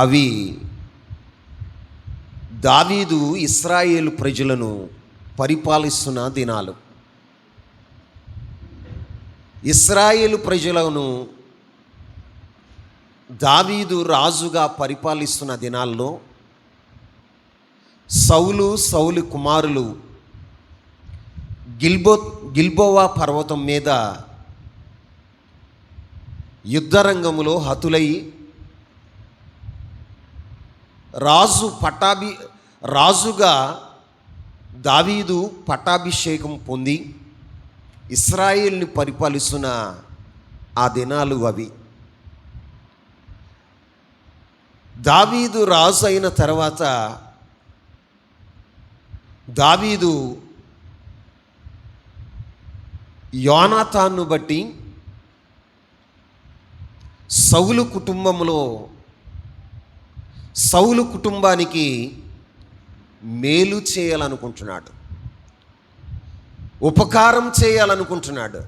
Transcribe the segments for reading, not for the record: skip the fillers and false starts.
అవి దావీదు ఇశ్రాయేలు ప్రజలను పరిపాలిస్తున్న దినాలు. ఇశ్రాయేలు ప్రజలను దావీదు రాజుగా పరిపాలిస్తున్న దినాల్లో సౌలు కుమారులు గిల్బోవా పర్వతం మీద యుద్ధరంగములో హతులై రాజుగా దావీదు పట్టాభిషేకం పొంది ఇశ్రాయేల్ని పరిపాలిస్తున్న ఆ దినాలు అవి. దావీదు రాజు అయిన తర్వాత దావీదు యోనాతాను బట్టి సౌలు కుటుంబానికి మేలు చేయాలనుకుంటున్నాడు, ఉపకారం చేయాలనుకుంటున్నాడు.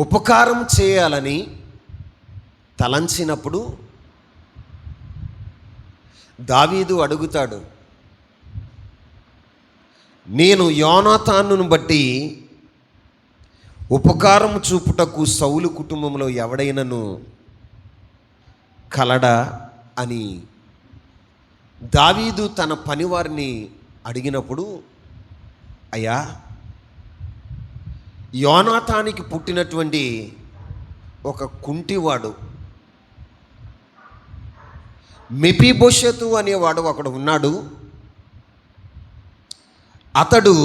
ఉపకారం చేయాలని తలంచినప్పుడు దావీదు అడుగుతాడు, నేను యోనాతానును బట్టి ఉపకారం చూపుటకు సౌలు కుటుంబంలో ఎవడైనను కలడా అని దావీదు తన పనివారిని అడిగినప్పుడు, అయ్యా, యోనాతానికి పుట్టినటువంటి ఒక కుంటివాడు మెఫీబోషెతు అనేవాడు ఒకడు ఉన్నాడు. అతడు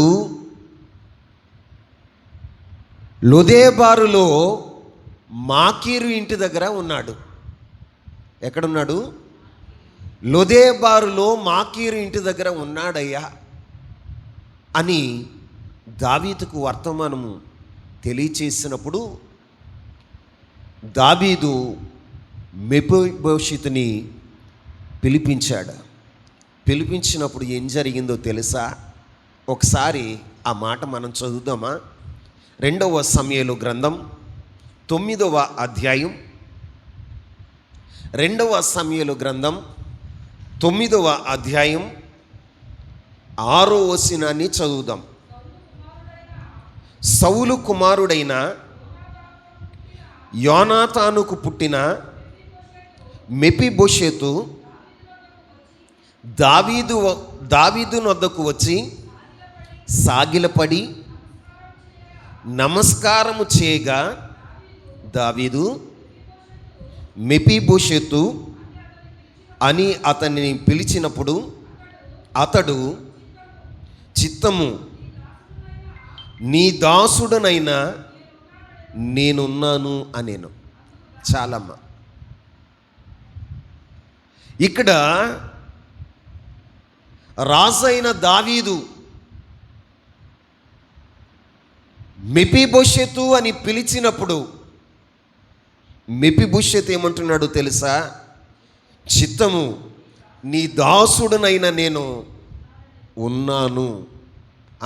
లొదెబారులో మాకీరు ఇంటి దగ్గర ఉన్నాడు. ఎక్కడున్నాడు? లొదెబారులో మాకీరు ఇంటి దగ్గర ఉన్నాడయ్యా అని దావీదుకు వర్తమానము తెలియచేసినప్పుడు దావీదు మెఫీబోషెతుని పిలిపించినప్పుడు ఏం జరిగిందో తెలుసా? ఒకసారి ఆ మాట మనం చదువుదామా? 2వ సమూయేలు గ్రంథం 9వ అధ్యాయం, 2వ సమూయేలు గ్రంథం 9వ అధ్యాయం 6వ వచనాన్ని చదువుదాం. సౌలు కుమారుడైన యోనాతానుకు పుట్టిన మెఫీబోషెతు దావీదు వద్దకు వచ్చి సాగిలపడి నమస్కారము చేయగా దావీదు మెఫీబోషెతు అని అతనిని పిలిచినప్పుడు అతడు, చిత్తము, నీ దాసుడనైనా నేనున్నాను అనేను. చాలమ్మ. ఇక్కడ రాజైన దావీదు మెఫీబోషెతు అని పిలిచినప్పుడు మెఫీబోషెతు ఏమంటున్నాడు తెలుసా? చిత్తము, నీ దాసుడనైన నేను ఉన్నాను.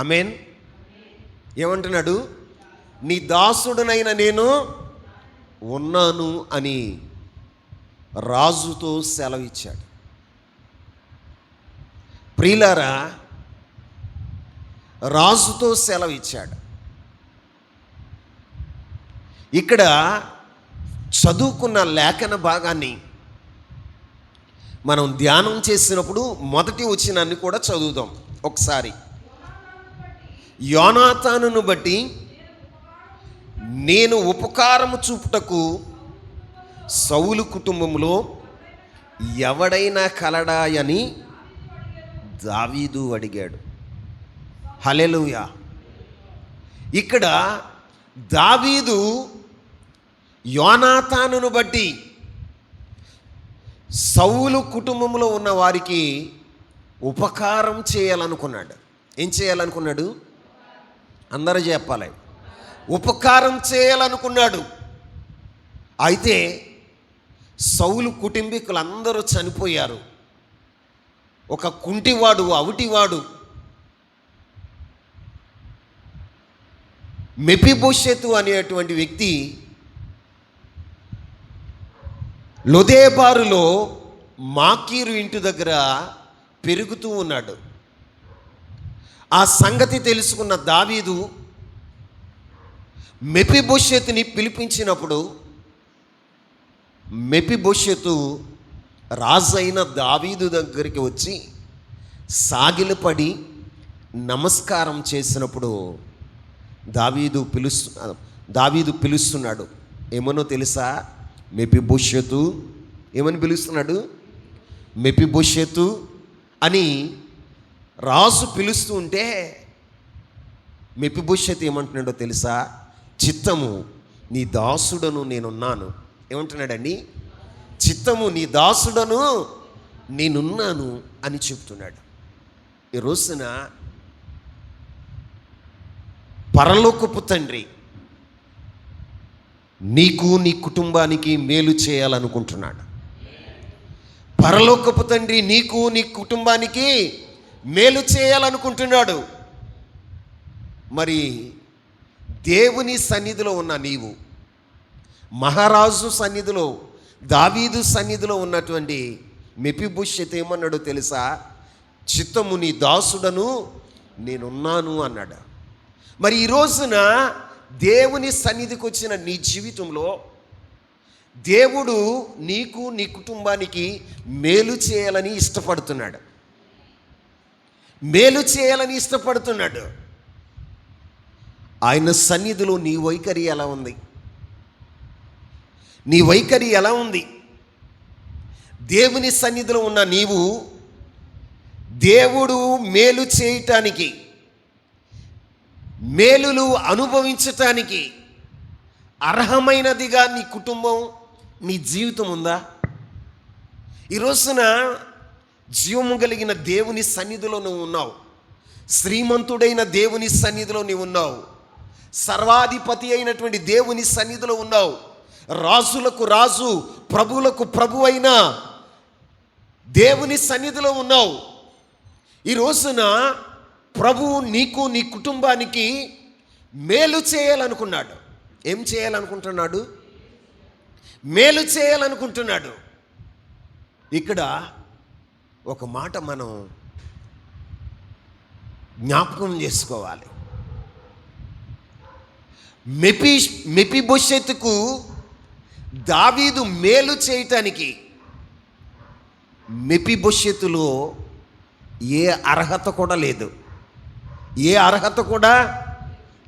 ఆమేన్. ఏమంటున్నాడు? నీ దాసుడనైన నేను ఉన్నాను అని రాజుతో సెలవిచ్చాడు. ప్రియులారా, రాజుతో సెలవిచ్చాడు. ఇక్కడ చదువుకున్న లేఖన భాగాన్ని మనం ధ్యానం చేసినప్పుడు మొదటి వచనాన్ని కూడా చదువుదాం ఒకసారి. యోనాతానును బట్టి నేను ఉపకారము చూపుటకు సౌలు కుటుంబంలో ఎవడైనా కలడాయని దావీదు అడిగాడు. హల్లెలూయా. ఇక్కడ దావీదు యోనాతానును బట్టి సౌలు కుటుంబంలో ఉన్న వారికి ఉపకారం చేయాలనుకున్నాడు. ఏం చేయాలనుకున్నాడు? అందరూ చెప్పాలి. ఉపకారం చేయాలనుకున్నాడు. అయితే సౌలు కుటుంబీకులందరూ చనిపోయారు. ఒక కుంటివాడు, అవిటివాడు మెఫీబోషెతు అనేటువంటి వ్యక్తి లొదేబారులో మాకీరు ఇంటి దగ్గర పెరుగుతూ ఉన్నాడు. ఆ సంగతి తెలుసుకున్న దావీదు మెఫీబోషెతుని పిలిపించినప్పుడు మెఫీబోషెతు రాజైన దావీదు దగ్గరికి వచ్చి సాగిలపడి నమస్కారం చేసినప్పుడు దావీదు పిలుస్తున్నాడు. ఏమనో తెలుసా? మెఫీబోషెతు. ఏమని పిలుస్తున్నాడు? మెఫీబోషెతు అని రాజు పిలుస్తూ ఉంటే మెఫీబోషెతు ఏమంటున్నాడో తెలుసా? చిత్తము నీ దాసుడను నేనున్నాను. ఏమంటున్నాడండి? చిత్తము నీ దాసుడను నేనున్నాను అని చెప్తున్నాడు. ఈ రోజున పరలోకపు తండ్రి నీకు నీ కుటుంబానికి మేలు చేయాలనుకుంటున్నాడు. పరలోకపు తండ్రి నీకు నీ కుటుంబానికి మేలు చేయాలనుకుంటున్నాడు. మరి దేవుని సన్నిధిలో ఉన్న నీవు, మహారాజు సన్నిధిలో, దావీదు సన్నిధిలో ఉన్నటువంటి మెఫీబోషెతు ఏమన్నాడో తెలుసా? చిత్తము నీ దాసుడను నేనున్నాను అన్నాడు. మరి ఈ రోజున దేవుని సన్నిధికి వచ్చిన నీ జీవితంలో దేవుడు నీకు నీ కుటుంబానికి మేలు చేయాలని ఇష్టపడుతున్నాడు. మేలు చేయాలని ఇష్టపడుతున్నాడు. ఆయన సన్నిధిలో నీ వైఖరి ఎలా ఉంది? నీ వైఖరి ఎలా ఉంది? దేవుని సన్నిధిలో ఉన్న నీవు దేవుడు మేలు చేయటానికి, మేలులు అనుభవించటానికి అర్హమైనదిగా నీ కుటుంబం, నీ జీవితం ఉందా? ఈ రోజున జీవము కలిగిన దేవుని సన్నిధిలో నువ్వు ఉన్నావు. శ్రీమంతుడైన దేవుని సన్నిధిలో నీవు ఉన్నావు. సర్వాధిపతి అయినటువంటి దేవుని సన్నిధిలో ఉన్నావు. రాజులకు రాజు, ప్రభువులకు ప్రభు అయిన దేవుని సన్నిధిలో ఉన్నావు. ఈ రోజున ప్రభువు నీకు నీ కుటుంబానికి మేలు చేయాలనుకున్నాడు. ఏం చేయాలనుకుంటున్నాడు? మేలు చేయాలనుకుంటున్నాడు. ఇక్కడ ఒక మాట మనం జ్ఞాపకం చేసుకోవాలి. మెఫీబోషెతుకు దావీదు మేలు చేయటానికి మెఫీబోషెతులో ఏ అర్హత కూడా లేదు. ఏ అర్హత కూడా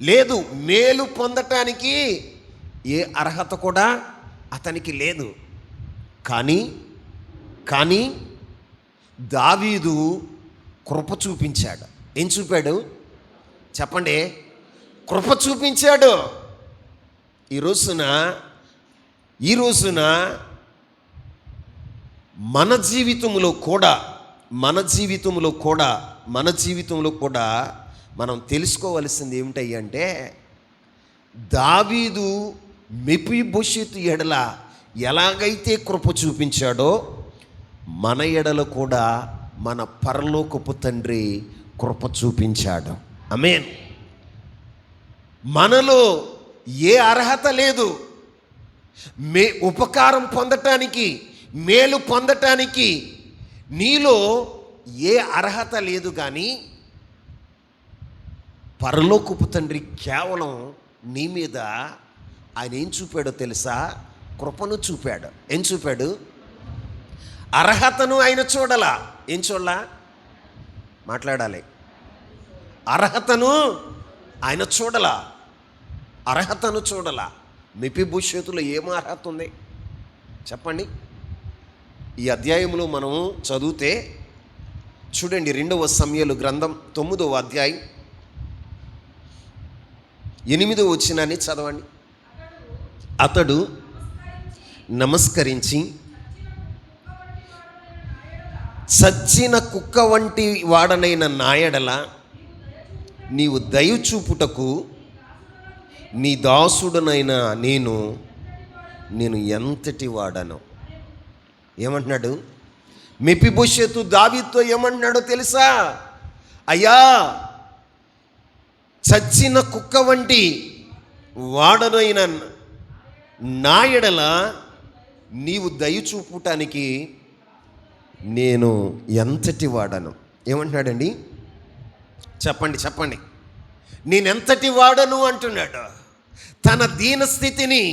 లేదు. మేలు పొందటానికి ఏ అర్హత కూడా అతనికి లేదు. కానీ దావీదు కృప చూపించాడు. ఏం చూపాడు చెప్పండి? కృప చూపించాడు. ఈ రోజున మన జీవితంలో కూడా మనం తెలుసుకోవలసింది ఏమిటంటే, దావీదు మెఫీబోషెతు ఎడల ఎలాగైతే కృప చూపించాడో మన ఎడల కూడా మన పరలోకపు తండ్రి కృప చూపించాడు. ఆమేన్. మనలో ఏ అర్హత లేదు. ఉపకారం పొందటానికి, మేలు పొందటానికి నీలో ఏ అర్హత లేదు. కానీ పరలోకపు తండ్రి కేవలం నీ మీద ఆయన ఏం చూపాడో తెలుసా? కృపను చూపాడు. ఏం చూపాడు? అర్హతను ఆయన చూడలా. ఏం చూడలా? మాట్లాడాలి. అర్హతను ఆయన చూడలా. మెఫీబోషెతులో ఏం అర్హత ఉంది చెప్పండి? ఈ అధ్యాయంలో మనం చదివితే చూడండి, 2వ సమూయేలు గ్రంథం 9వ అధ్యాయం 8వ వచనాన్ని చదవండి. అతడు నమస్కరించి, చచ్చిన కుక్క వంటి వాడనైన నా యెడల నీవు దయ చూపుటకు నీ దాసుడనైన నేను ఎంతటి వాడను. ఏమంటున్నాడు? మెఫీబోషెతు దావీదుతో ఏమంటున్నాడో తెలుసా? అయ్యా, చచ్చిన కుక్క వంటి వాడనైన నా యెడల నీవు దయ చూపుటానికి నేను ఎంతటి వాడను. ఏమంటున్నాడండి? చెప్పండి. నేనెంతటి వాడను అంటున్నాడు. తన దీన స్థితిని,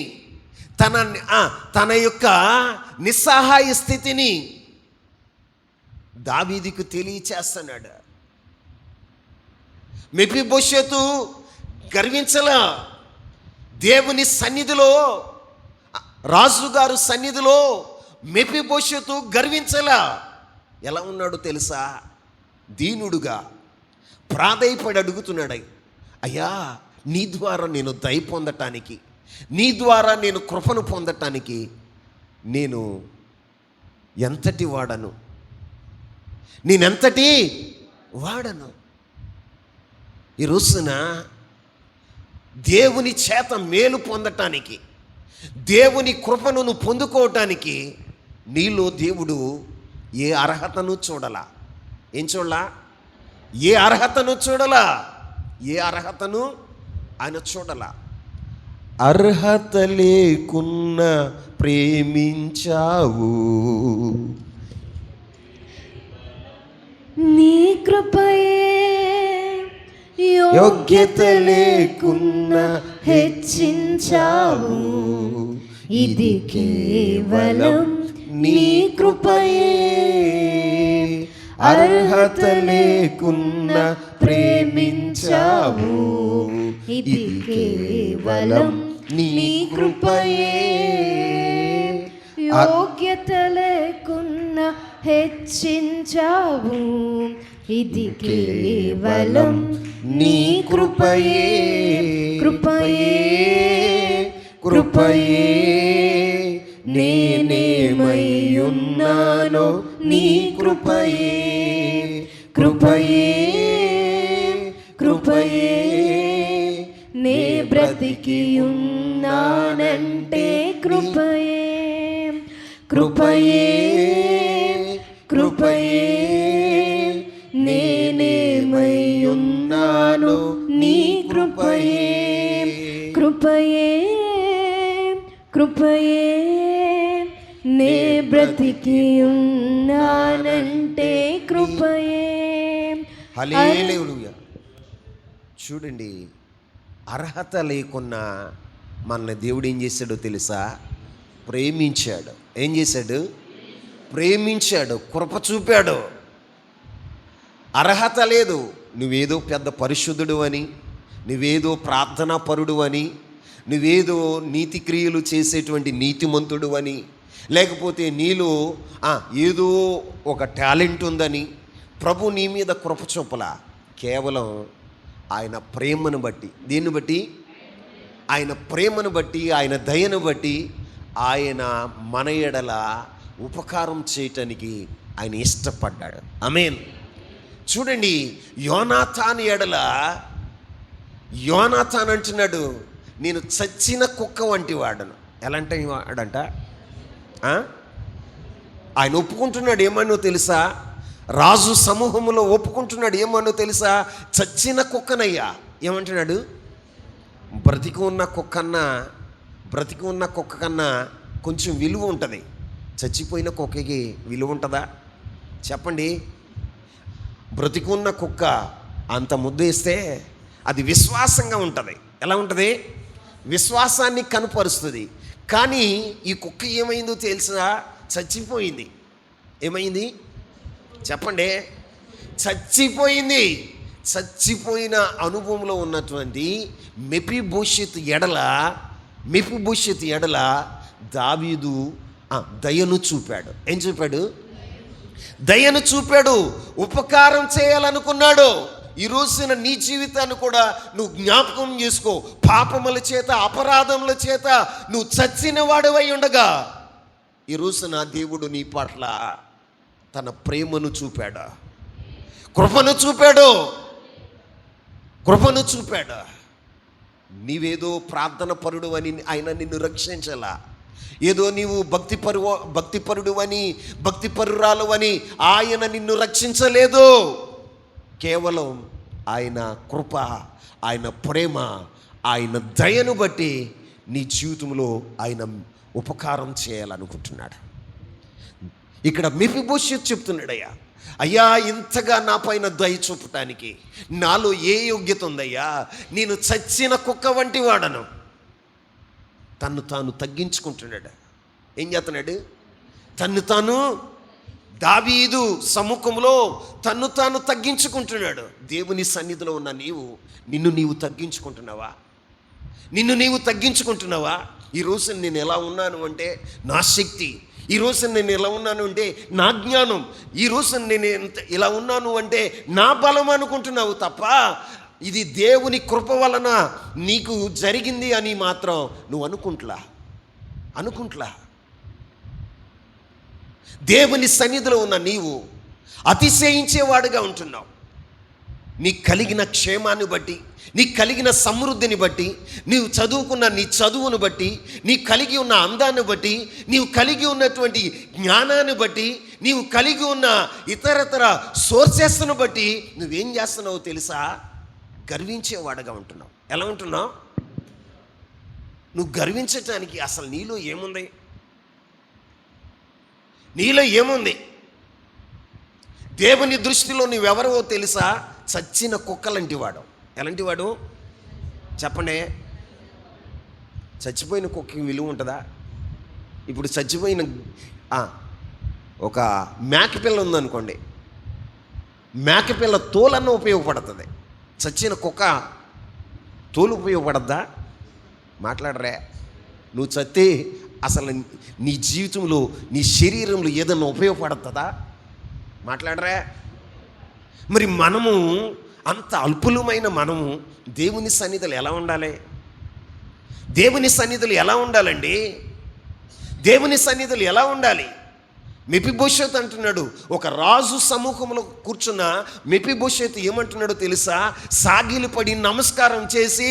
తన యొక్క నిస్సహాయ స్థితిని దావీదుకు తెలియచేస్తున్నాడు. మెఫీబోషెతు గర్వించలా. దేవుని సన్నిధిలో, రాజుగారు సన్నిధిలో మెఫీబోషెతు గర్వించలా. ఎలా ఉన్నాడు తెలుసా? దీనుడుగా ప్రాధేయపడి అడుగుతున్నాడు, అయ్యా నీ ద్వారా నేను దయ పొందటానికి, నీ ద్వారా నేను కృపను పొందటానికి నేను ఎంతటి వాడను, నేనెంతటి వాడను. ఈ రోజున దేవుని చేత మేలు పొందటానికి, దేవుని కృపను నువ్వు పొందుకోవటానికి నీలో దేవుడు ఏ అర్హతను చూడలా. ఏం చూడలా? ఏ అర్హతను చూడలా. ఏ అర్హతను ఆయన చూడలా. అర్హత లేకున్న ప్రేమించావు, నీ కృపయే యోగ్యత లేకున్న హెచ్చించావు. ఇది కేవలం నీ కృపయే. అర్హత లేకున్న ప్రేమించావు, ఇది కేవలం నీ కృపయే. యోగ్యత లేకున్న హెచ్చించావు, ఇది కేవలం నీ కృపయే. కృపయే నేనేమయ్యున్నానో నీ కృపయే. కృపయే నే బ్రతికి ఉన్నానంటే కృపయే నేనేమయ్యున్నానో నీ కృపయే నే బ్రతికి ఉన్నానంటే కృపయే. హల్లెలూయా. చూడండి, అర్హత లేకున్నా మన దేవుడు ఏం చేశాడో తెలుసా? ప్రేమించాడు. ఏం చేశాడు? ప్రేమించాడు, కృప చూపాడు. అర్హత లేదు, నువ్వేదో పెద్ద పరిశుద్ధుడు అని, నువ్వేదో ప్రార్థనా పరుడు అని, నువ్వేదో నీతి క్రియలు చేసేటువంటి నీతిమంతుడు అని, లేకపోతే నీలో ఏదో ఒక టాలెంట్ ఉందని ప్రభు నీ మీద కృప చూపలా. కేవలం ఆయన ప్రేమను బట్టి. దీన్ని బట్టి? ఆయన ప్రేమను బట్టి, ఆయన దయను బట్టి ఆయన మన ఎడల ఉపకారం చేయటానికి ఆయన ఇష్టపడ్డాడు. ఆమేన్. చూడండి, యోనాతాను ఎడల యోనాతాను అంటున్నాడు, నేను చచ్చిన కుక్క వంటి వాడను. ఎలాంటి వాడంట? ఆయన ఒప్పుకుంటున్నాడు. ఏమన్నో తెలుసా? రాజు సమూహంలో ఒప్పుకుంటున్నాడు. ఏమన్నో తెలుసా? చచ్చిన కుక్కనయ్యా. ఏమంటున్నాడు? బ్రతికి ఉన్న కుక్క కన్నా కొంచెం విలువ ఉంటుంది. చచ్చిపోయిన కుక్కకి విలువ ఉంటుందా? చెప్పండి. బ్రతికి ఉన్న కుక్క అంత ముద్దేస్తే అది విశ్వాసంగా ఉంటుంది. ఎలా ఉంటుంది? విశ్వాసాన్ని కనపరుస్తుంది. కానీ ఈ కుక్క ఏమైందో తెలుసా? చచ్చిపోయింది. ఏమైంది చెప్పండి? చచ్చిపోయింది. చచ్చిపోయిన అనుభవంలో ఉన్నటువంటి మెఫీబోషెతు ఎడల దావీదు దయను చూపాడు. ఏం చూపాడు? దయను చూపాడు. ఉపకారం చేయాలనుకున్నాడు. ఈ రోజున నీ జీవితాన్ని కూడా నువ్వు జ్ఞాపకం చేసుకో. పాపముల చేత, అపరాధముల చేత నువ్వు చచ్చిన వాడివై ఉండగా ఈ రోజున దేవుడు నీ పట్ల తన ప్రేమను చూపాడు, కృపను చూపాడు. నీవేదో ప్రార్థన పరుడు అని ఆయన నిన్ను రక్షించాలా, ఏదో నీవు భక్తిపరుడు అని, భక్తిపరురాలు అని ఆయన నిన్ను రక్షించలేదు. కేవలం ఆయన కృప, ఆయన ప్రేమ, ఆయన దయను బట్టి నీ జీవితంలో ఆయన ఉపకారం చేయాలనుకుంటున్నాడు. ఇక్కడ మెఫీబోషెతు చెప్తున్నాడయ్యా, అయ్యా ఇంతగా నా పైన దయ చూపటానికి నాలో ఏ యోగ్యత ఉందయ్యా? నేను చచ్చిన కుక్క వంటి వాడను. తన్ను తాను తగ్గించుకుంటున్నాడు. ఏం చేస్తున్నాడు? తన్ను తాను దావీదు సముఖంలో తన్ను తాను తగ్గించుకుంటున్నాడు. దేవుని సన్నిధిలో ఉన్న నిన్ను నీవు తగ్గించుకుంటున్నావా? నిన్ను నీవు తగ్గించుకుంటున్నావా? ఈ రోజు నేను ఎలా ఉన్నాను అంటే నా శక్తి, ఈ రోజు నేను ఎలా ఉన్నాను అంటే నా జ్ఞానం, ఈ రోజు నేను ఇలా ఉన్నాను అంటే నా బలం అనుకుంటున్నావు తప్ప ఇది దేవుని కృప వలన నీకు జరిగింది అని మాత్రం నువ్వు అనుకుంట్లా. దేవుని సన్నిధిలో ఉన్న నీవు అతిశయించేవాడుగా ఉంటున్నావు. నీకు కలిగిన క్షేమాన్ని బట్టి, నీకు కలిగిన సమృద్ధిని బట్టి, నీవు చదువుకున్న నీ చదువును బట్టి, నీవు కలిగి ఉన్న అందాన్ని బట్టి, నీవు కలిగి ఉన్నటువంటి జ్ఞానాన్ని బట్టి, నీవు కలిగి ఉన్న ఇతరతర సోర్సెస్ను బట్టి నువ్వేం చేస్తున్నావో తెలుసా? గర్వించేవాడుగా ఉంటున్నావు. ఎలా ఉంటున్నావు? నువ్వు గర్వించటానికి అసలు నీలో ఏముంది? నీలో ఏముంది? దేవుని దృష్టిలో నువ్వెవరో తెలుసా? చచ్చిన కుక్కలంటి వాడు. ఎలాంటి వాడు చెప్పండి? చచ్చిపోయిన కుక్కకి విలువ ఉంటుందా? ఇప్పుడు చచ్చిపోయిన ఒక మేకపిల్ల ఉందనుకోండి, మేకపిల్ల తోలన్న ఉపయోగపడుతుంది. చచ్చిన కుక్క తోలు ఉపయోగపడద్దా? మాట్లాడరే. నువ్వు చస్తే అసలు నీ జీవితంలో నీ శరీరంలో ఏదన్నా ఉపయోగపడుతుందా? మాట్లాడరే. మరి మనము అంత అల్పులమైన మనము దేవుని సన్నిధులు ఎలా ఉండాలి? దేవుని సన్నిధులు ఎలా ఉండాలండి? దేవుని సన్నిధులు ఎలా ఉండాలి? మెఫీబోషెతు అంటున్నాడు, ఒక రాజు సమూహంలో కూర్చున్న మెఫీబోషెతు ఏమంటున్నాడో తెలుసా? సాగిలు పడి నమస్కారం చేసి,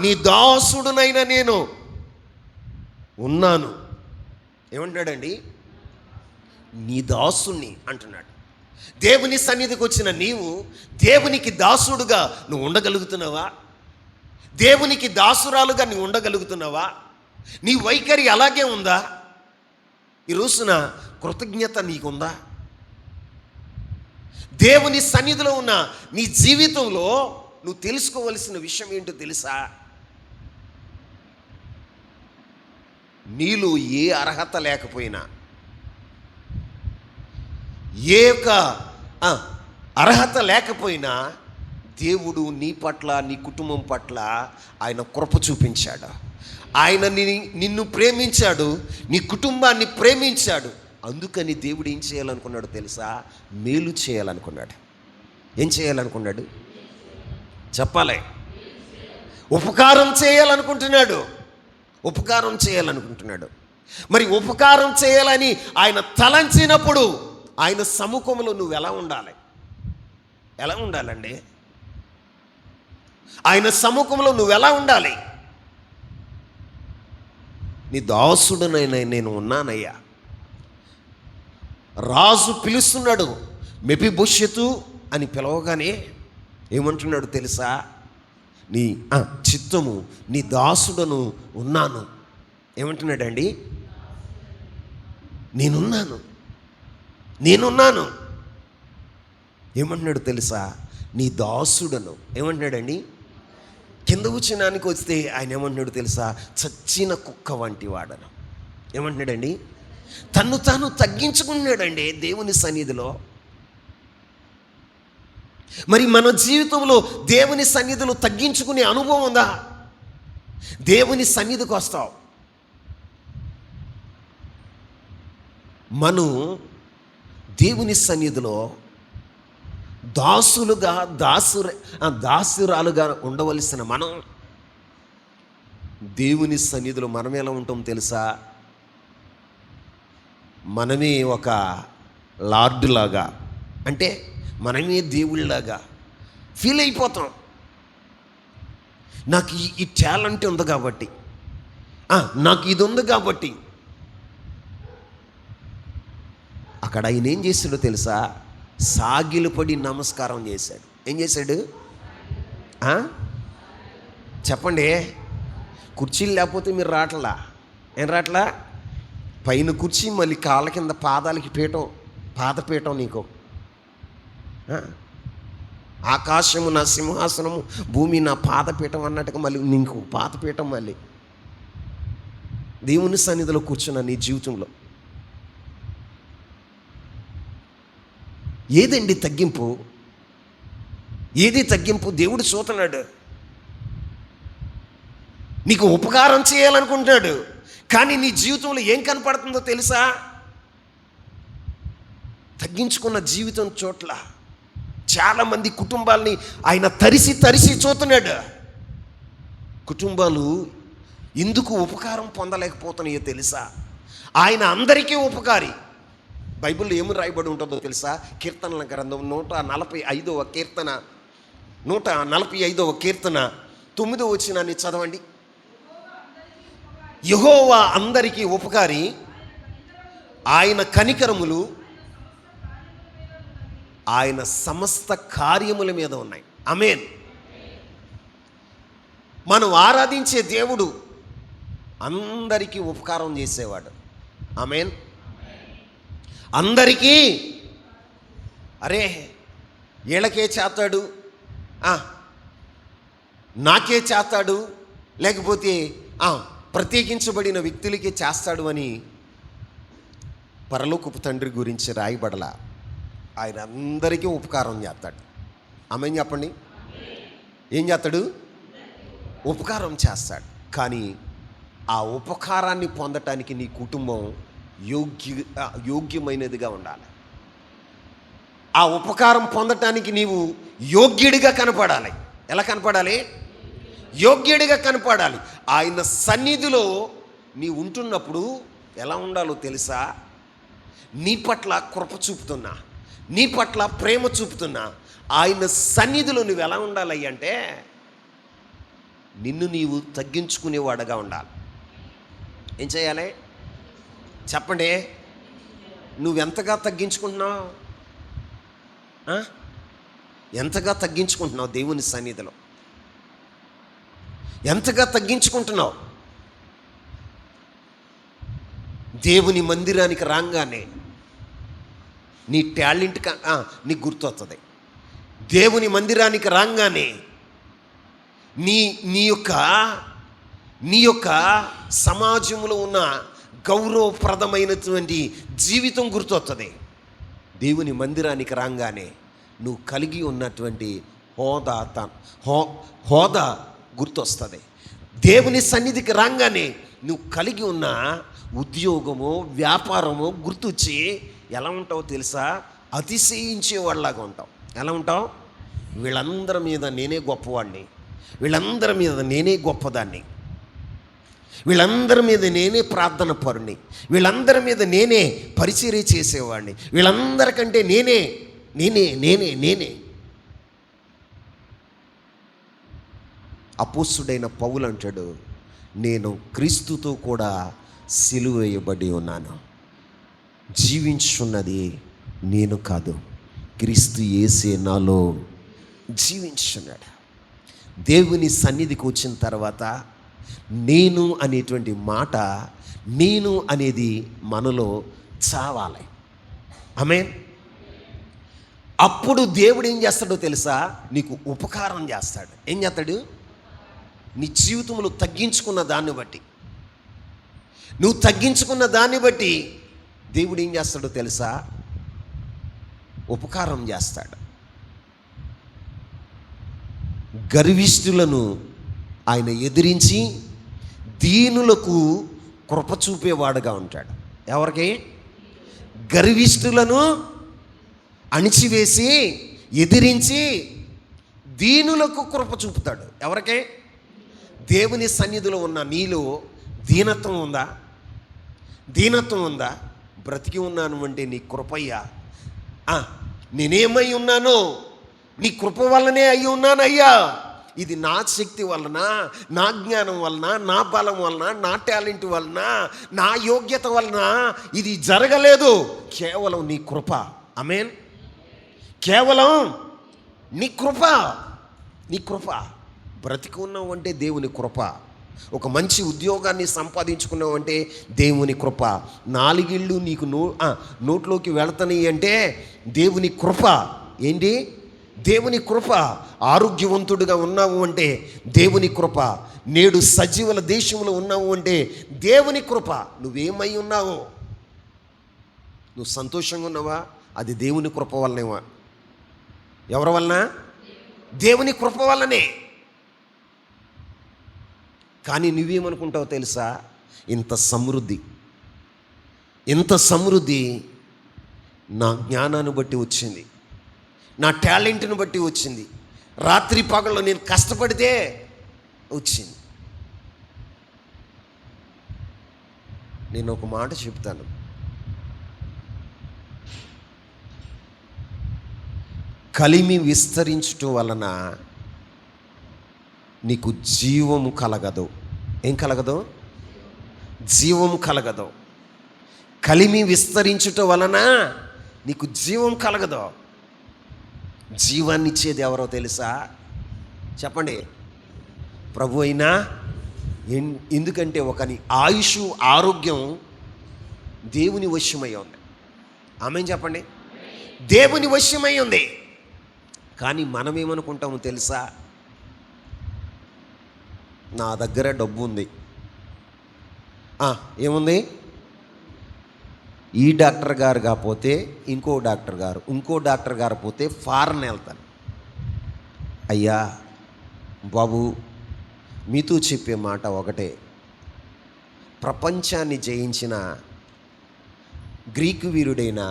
నీ దాసుడునైనా నేను ఉన్నాను. ఏమంటాడండి? నీ దాసుని అంటున్నాడు. దేవుని సన్నిధికి వచ్చిన నీవు దేవునికి దాసుడుగా నువ్వు ఉండగలుగుతున్నావా? దేవునికి దాసురాలుగా నువ్వు ఉండగలుగుతున్నావా? నీ వైఖరి అలాగే ఉందా? ఈ రోజున కృతజ్ఞత నీకుందా? దేవుని సన్నిధిలో ఉన్న నీ జీవితంలో నువ్వు తెలుసుకోవలసిన విషయం ఏంటో తెలుసా? నీలో ఏ అర్హత లేకపోయినా, ఏ యొక్క అర్హత లేకపోయినా దేవుడు నీ పట్ల, నీ కుటుంబం పట్ల ఆయన కృప చూపించాడు. ఆయన నిన్ను ప్రేమించాడు, నీ కుటుంబాన్ని ప్రేమించాడు. అందుకని దేవుడు ఏం చేయాలనుకున్నాడు తెలుసా? మేలు చేయాలనుకున్నాడు. ఏం చేయాలనుకున్నాడు? చెప్పాలి. ఉపకారం చేయాలనుకుంటున్నాడు. మరి ఉపకారం చేయాలని ఆయన తలంచినప్పుడు ఆయన సముఖంలో నువ్వు ఎలా ఉండాలండి? ఆయన సముఖంలో నువ్వు ఎలా ఉండాలి? నీ దాసుడునైనా నేను ఉన్నానయ్యా. రాజు పిలుస్తున్నాడు, మెఫీబోషెతు అని పిలవగానే ఏమంటున్నాడు తెలుసా? నీ చిత్తము, నీ దాసుడను ఉన్నాను. ఏమంటున్నాడండి? నేనున్నాను. ఏమంటున్నాడు తెలుసా? నీ దాసుడను. ఏమంటున్నాడండి? కింద వచ్చినానికి వస్తే ఆయన ఏమంటున్నాడు తెలుసా? చచ్చిన కుక్క వంటి వాడను. ఏమంటున్నాడండి? తన్ను తాను తగ్గించుకున్నాడండి దేవుని సన్నిధిలో. మరి మన జీవితంలో దేవుని సన్నిధిలో తగ్గించుకునే అనుభవం ఉందా? దేవుని సన్నిధికి వస్తావు, మనం దేవుని సన్నిధిలో దాసురాలుగా ఉండవలసిన మనం దేవుని సన్నిధిలో మనం ఎలా ఉంటాం తెలుసా? మనమే ఒక లార్డులాగా, అంటే మనమే దేవుళ్ళలాగా ఫీల్ అయిపోతాం. నాకు ఈ టాలెంట్ ఉంది కాబట్టి, నాకు ఇది ఉంది కాబట్టి. అక్కడ ఆయన ఏం చేశాడో తెలుసా? సాగిలపడి నమస్కారం చేశాడు. ఏం చేశాడు? చెప్పండి. కుర్చీలు లేకపోతే మీరు రావట్లా. ఏం రావట్లా? పైన కూర్చి మళ్ళీ కాళ్ళ కింద పాదాలకి పీఠం, పాదపీఠం నీకు. ఆకాశము నా సింహాసనము, భూమి నా పాదపీఠం అన్నట్టుగా మళ్ళీ నీకు పాదపీఠం. మళ్ళీ దేవుని సన్నిధిలో కూర్చున్న నీ జీవితంలో ఏదండి తగ్గింపు? ఏది తగ్గింపు? దేవుడు చూస్తున్నాడు, నీకు ఉపకారం చేయాలనుకుంటున్నాడు. కానీ నీ జీవితంలో ఏం కనపడుతుందో తెలుసా? తగ్గించుకున్న జీవితం చోట్ల చాలామంది కుటుంబాలని ఆయన తరిసి తరిసి చూస్తున్నాడు. కుటుంబాలు ఎందుకు ఉపకారం పొందలేకపోతున్నాయో తెలుసా? ఆయన అందరికీ ఉపకారి. బైబిల్లో ఏమి రాయబడి ఉంటుందో తెలుసా? కీర్తనల గ్రంథం 145వ కీర్తన, 145వ కీర్తన 9వ వచనాన్ని చదవండి. యెహోవా అందరికీ ఉపకారి, ఆయన కనికరములు ఆయన సమస్త కార్యముల మీద ఉన్నాయి. ఆమేన్. మనం ఆరాధించే దేవుడు అందరికీ ఉపకారం చేసేవాడు. ఆమేన్. అందరికీ. అరే వీళ్ళకే చేస్తాడు, నాకే చేస్తాడు, లేకపోతే ప్రత్యేకించబడిన వ్యక్తులకే చేస్తాడు అని పరలోకపు తండ్రి గురించి రాయబడలా. ఆయన అందరికీ ఉపకారం చేస్తాడు. ఆమేన్ చెప్పండి. ఏం చేస్తాడు? ఉపకారం చేస్తాడు. కానీ ఆ ఉపకారాన్ని పొందటానికి నీ కుటుంబం యోగ్యమైనదిగా ఉండాలి. ఆ ఉపకారం పొందటానికి నీవు యోగ్యుడిగా కనపడాలి. ఎలా కనపడాలి? యోగ్యుడిగా కనపడాలి. ఆయన సన్నిధిలో నీ ఉంటున్నప్పుడు ఎలా ఉండాలో తెలుసా? నీ పట్ల కృప చూపుతున్నా, నీ పట్ల ప్రేమ చూపుతున్నా ఆయన సన్నిధిలో నువ్వు ఎలా ఉండాలి అంటే నిన్ను నీవు తగ్గించుకునేవాడుగా ఉండాలి. ఏం చేయాలి చెప్పండి? నువ్వెంతగా తగ్గించుకుంటున్నావు? ఎంతగా తగ్గించుకుంటున్నావు? దేవుని సన్నిధిలో ఎంతగా తగ్గించుకుంటున్నావు? దేవుని మందిరానికి రాగానే నీ టాలెంట్ నీకు గుర్తొస్తుంది. దేవుని మందిరానికి రాగానే నీ యొక్క సమాజంలో ఉన్న గౌరవప్రదమైనటువంటి జీవితం గుర్తొస్తుంది. దేవుని మందిరానికి రాగానే నువ్వు కలిగి ఉన్నటువంటి హోదా గుర్తొస్తుంది. దేవుని సన్నిధికి రాగానే నువ్వు కలిగి ఉన్న ఉద్యోగము, వ్యాపారము గుర్తొచ్చి ఎలా ఉంటావో తెలుసా? అతిశయించేవాళ్ళలాగా ఉంటావు. ఎలా ఉంటావు? వీళ్ళందరి మీద నేనే గొప్పవాడిని, వీళ్ళందరి మీద నేనే గొప్పదాన్ని, వీళ్ళందరి మీద నేనే ప్రార్థన పరుని, వీళ్ళందరి మీద నేనే పరిచర్య చేసేవాడిని, వీళ్ళందరికంటే నేనే నేనే నేనే నేనే అపోస్తుడైన పౌలు అంటాడు, నేను క్రీస్తుతో కూడా సిలువ వేయబడి ఉన్నాను, జీవించున్నది నేను కాదు, క్రీస్తు యేసే నాలో జీవించున్నాడు. దేవుని సన్నిధికి వచ్చిన తర్వాత నేను అనేటువంటి మాట, నేను అనేది మనలో చావాలి. ఆమేన్. అప్పుడు దేవుడు ఏం చేస్తాడో తెలుసా? నీకు ఉపకారం చేస్తాడు. ఏం చేస్తాడు? నీ జీవితంలో తగ్గించుకున్న దాన్ని బట్టి, నువ్వు తగ్గించుకున్న దాన్ని బట్టి దేవుడు ఏం చేస్తాడో తెలుసా? ఉపకారం చేస్తాడు. గర్విష్ఠులను ఆయన ఎదిరించి దీనులకు కృప చూపేవాడుగా ఉంటాడు. ఎవరికి? గర్విష్ఠులను అణిచివేసి ఎదిరించి దీనులకు కృప చూపుతాడు. ఎవరికి? దేవుని సన్నిధిలో ఉన్న నీలో దీనత్వం ఉందా? దీనత్వం ఉందా? బ్రతికి ఉన్నాను అంటే నీ కృపయ్యా. నేనేమై ఉన్నానో నీ కృప వల్లనే అయి ఉన్నానయ్యా. ఇది నా శక్తి వలన, నా జ్ఞానం వలన, నా బలం వలన, నా టాలెంట్ వలన, నా యోగ్యత వలన ఇది జరగలేదు. కేవలం నీ కృప. ఆమేన్. కేవలం నీ కృప. నీ కృప. బ్రతికి ఉన్నావు అంటే దేవుని కృప. ఒక మంచి ఉద్యోగాన్ని సంపాదించుకున్నావు అంటే దేవుని కృప. 4 ఇళ్ళు నీకు నోట్లోకి వెళతాయి అంటే దేవుని కృప. ఏంటి? దేవుని కృప. ఆరోగ్యవంతుడిగా ఉన్నావు అంటే దేవుని కృప. నేడు సజీవుల దేశంలో ఉన్నావు అంటే దేవుని కృప. నువ్వేమై ఉన్నావో, నువ్వు సంతోషంగా ఉన్నావా, అది దేవుని కృప వల్లనేవా? ఎవరి వలన? దేవుని కృప వల్లనే. కానీ నువ్వేమనుకుంటావు తెలుసా? ఇంత సమృద్ధి నా జ్ఞానాన్ని బట్టి వచ్చింది, నా టాలెంట్ని బట్టి వచ్చింది, రాత్రి పగళ్ళు నేను కష్టపడితే వచ్చింది. నేను ఒక మాట చెప్తాను. కలిమి విస్తరించటం వలన నీకు జీవము కలగదు. ఏం కలగదు? జీవం కలగదు. కలిమి విస్తరించటం వలన నీకు జీవం కలగదు. జీవాన్ని ఇచ్చేది ఎవరో తెలుసా? చెప్పండి. ప్రభు అయినా. ఎందుకంటే ఒకని ఆయుష్, ఆరోగ్యం దేవుని వశ్యమై ఉంది. ఆమేన్ చెప్పండి. దేవుని వశ్యమై ఉంది. కానీ మనం ఏమనుకుంటాము తెలుసా? నా దగ్గర డబ్బు ఉంది. ఏముంది? ఈ డాక్టర్ గారు కాకపోతే ఇంకో డాక్టర్ గారు పోతే ఫారెన్ వెళ్తాను. అయ్యా బాబు, మీతో చెప్పే మాట ఒకటే. ప్రపంచాన్ని జయించిన గ్రీకు వీరుడైన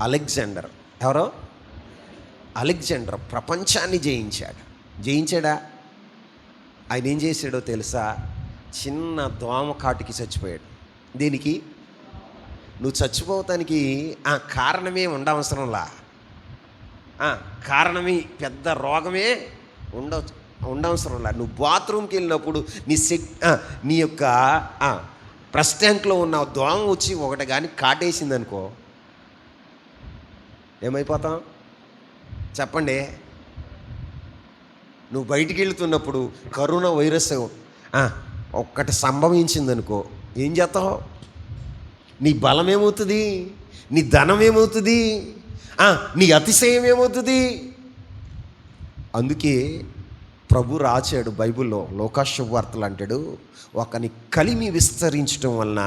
అలెగ్జాండర్, ఎవరో అలెగ్జాండర్ ప్రపంచాన్ని జయించాడా? ఆయన ఏం చేశాడో తెలుసా? చిన్న దోమ కాటికి చచ్చిపోయాడు. దీనికి నువ్వు చచ్చిపోతానికి కారణమే ఉండవసరంలా. కారణమే పెద్ద రోగమే ఉండవసరంలా. నువ్వు బాత్రూమ్కి వెళ్ళినప్పుడు నీ యొక్క ప్రెస్ ట్యాంక్లో ఉన్న దోమ వచ్చి ఒకటి కానీ కాటేసింది అనుకో, ఏమైపోతాం చెప్పండి? నువ్వు బయటికి వెళ్తున్నప్పుడు కరోనా వైరస్ ఒక్కటి సంభవించిందనుకో, ఏం చేస్తావు? నీ బలం ఏమవుతుంది? నీ ధనం ఏమవుతుంది? నీ అతిశయం ఏమవుతుంది? అందుకే ప్రభు రాచాడు బైబిల్లో, లోకాశువార్తలు అంటాడు, ఒకని కలిమి విస్తరించడం వలన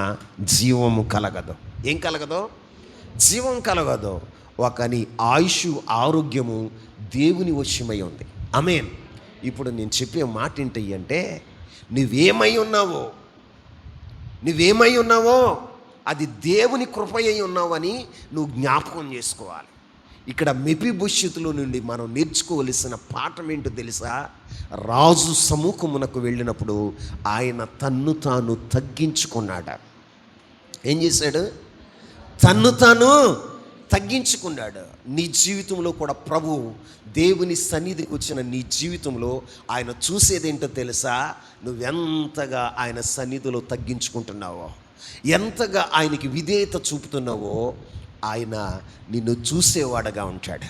జీవము కలగదు. ఏం కలగదు? జీవం కలగదు. ఒకని ఆయుష్, ఆరోగ్యము దేవుని వశ్యమై ఉంది. ఆమేన్. ఇప్పుడు నేను చెప్పే మాట ఏంటి అంటే, నువ్వేమై ఉన్నావో అది దేవుని కృప అయి ఉన్నావని నువ్వు జ్ఞాపకం చేసుకోవాలి. ఇక్కడ మెఫీబోషెతులో నుండి మనం నేర్చుకోవలసిన పాఠం ఏంటో తెలుసా? రాజు సముఖమునకు వెళ్ళినప్పుడు ఆయన తన్ను తాను తగ్గించుకున్నాడు. ఏం చేశాడు? తన్ను తాను తగ్గించుకున్నాడు. నీ జీవితంలో కూడా ప్రభు దేవుని సన్నిధికి వచ్చిన నీ జీవితంలో ఆయన చూసేదేంటో తెలుసా? నువ్వెంతగా ఆయన సన్నిధిలో తగ్గించుకుంటున్నావో, ఎంతగా ఆయనకి విధేయత చూపుతున్నావో ఆయన నిన్ను చూసేవాడుగా ఉంటాడు.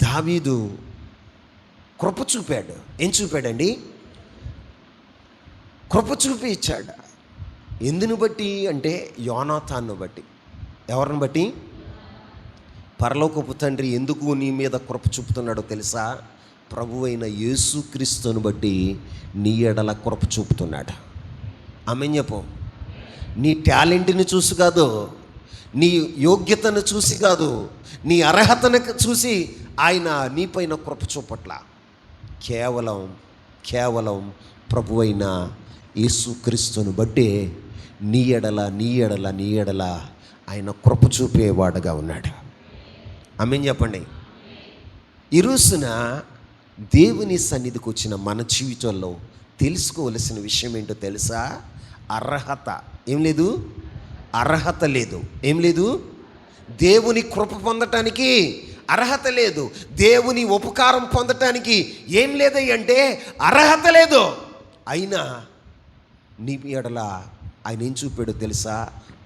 దావీదు కృప చూపాడు. ఏం చూపాడండి? కృప చూపి ఇచ్చాడు. ఎందును బట్టి అంటే యోనాతాన్ను బట్టి. ఎవరిని బట్టి? పరలోకపు తండ్రి ఎందుకు నీ మీద కృప చూపుతున్నాడో తెలుసా? ప్రభువైన యేసుక్రీస్తును బట్టి నీ ఎడల కృప చూపుతున్నాడు. ఆమేన్ చెప్పు. నీ టాలెంట్ని చూసి కాదు, నీ యోగ్యతను చూసి కాదు, నీ అర్హతను చూసి ఆయన నీపైన కృప చూపట్ల. కేవలం ప్రభువైన యేసుక్రీస్తును బట్టి నీ ఎడల ఆయన కృప చూపేవాడుగా ఉన్నాడు. ఆమేన్ చెప్పండి. ఈ రోజున దేవుని సన్నిధికి వచ్చిన మన జీవితంలో తెలుసుకోవలసిన విషయం ఏంటో తెలుసా? అర్హత ఏం లేదు. అర్హత లేదు. ఏం లేదు? దేవుని కృప పొందటానికి అర్హత లేదు. దేవుని ఉపకారం పొందటానికి ఏం లేదంటే అర్హత లేదు. అయినా నీ ఎడల ఆయన ఏం చూపాడో తెలుసా?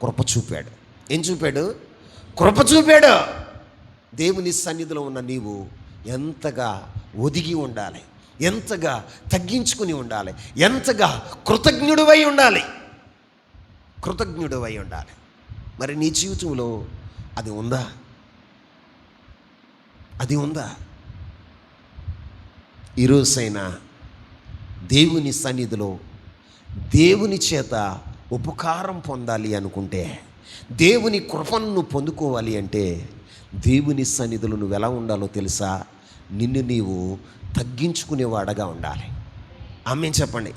కృప చూపాడు. ఏం చూపాడు? కృప చూపాడు. దేవుని సన్నిధిలో ఉన్న నీవు ఎంతగా ఒదిగి ఉండాలి, ఎంతగా తగ్గించుకుని ఉండాలి, ఎంతగా కృతజ్ఞుడివై ఉండాలి, కృతజ్ఞుడివై ఉండాలి. మరి నీ జీవితంలో అది ఉందా? అది ఉందా? ఈరోజైనా దేవుని సన్నిధిలో దేవుని చేత ఉపకారం పొందాలి అనుకుంటే, దేవుని కృపను నువ్వు పొందుకోవాలి అంటే, దేవుని సన్నిధిలో నువ్వు ఎలా ఉండాలో తెలుసా? నిన్ను నీవు తగ్గించుకునేవాడగా ఉండాలి. ఆమేన్ చెప్పండి.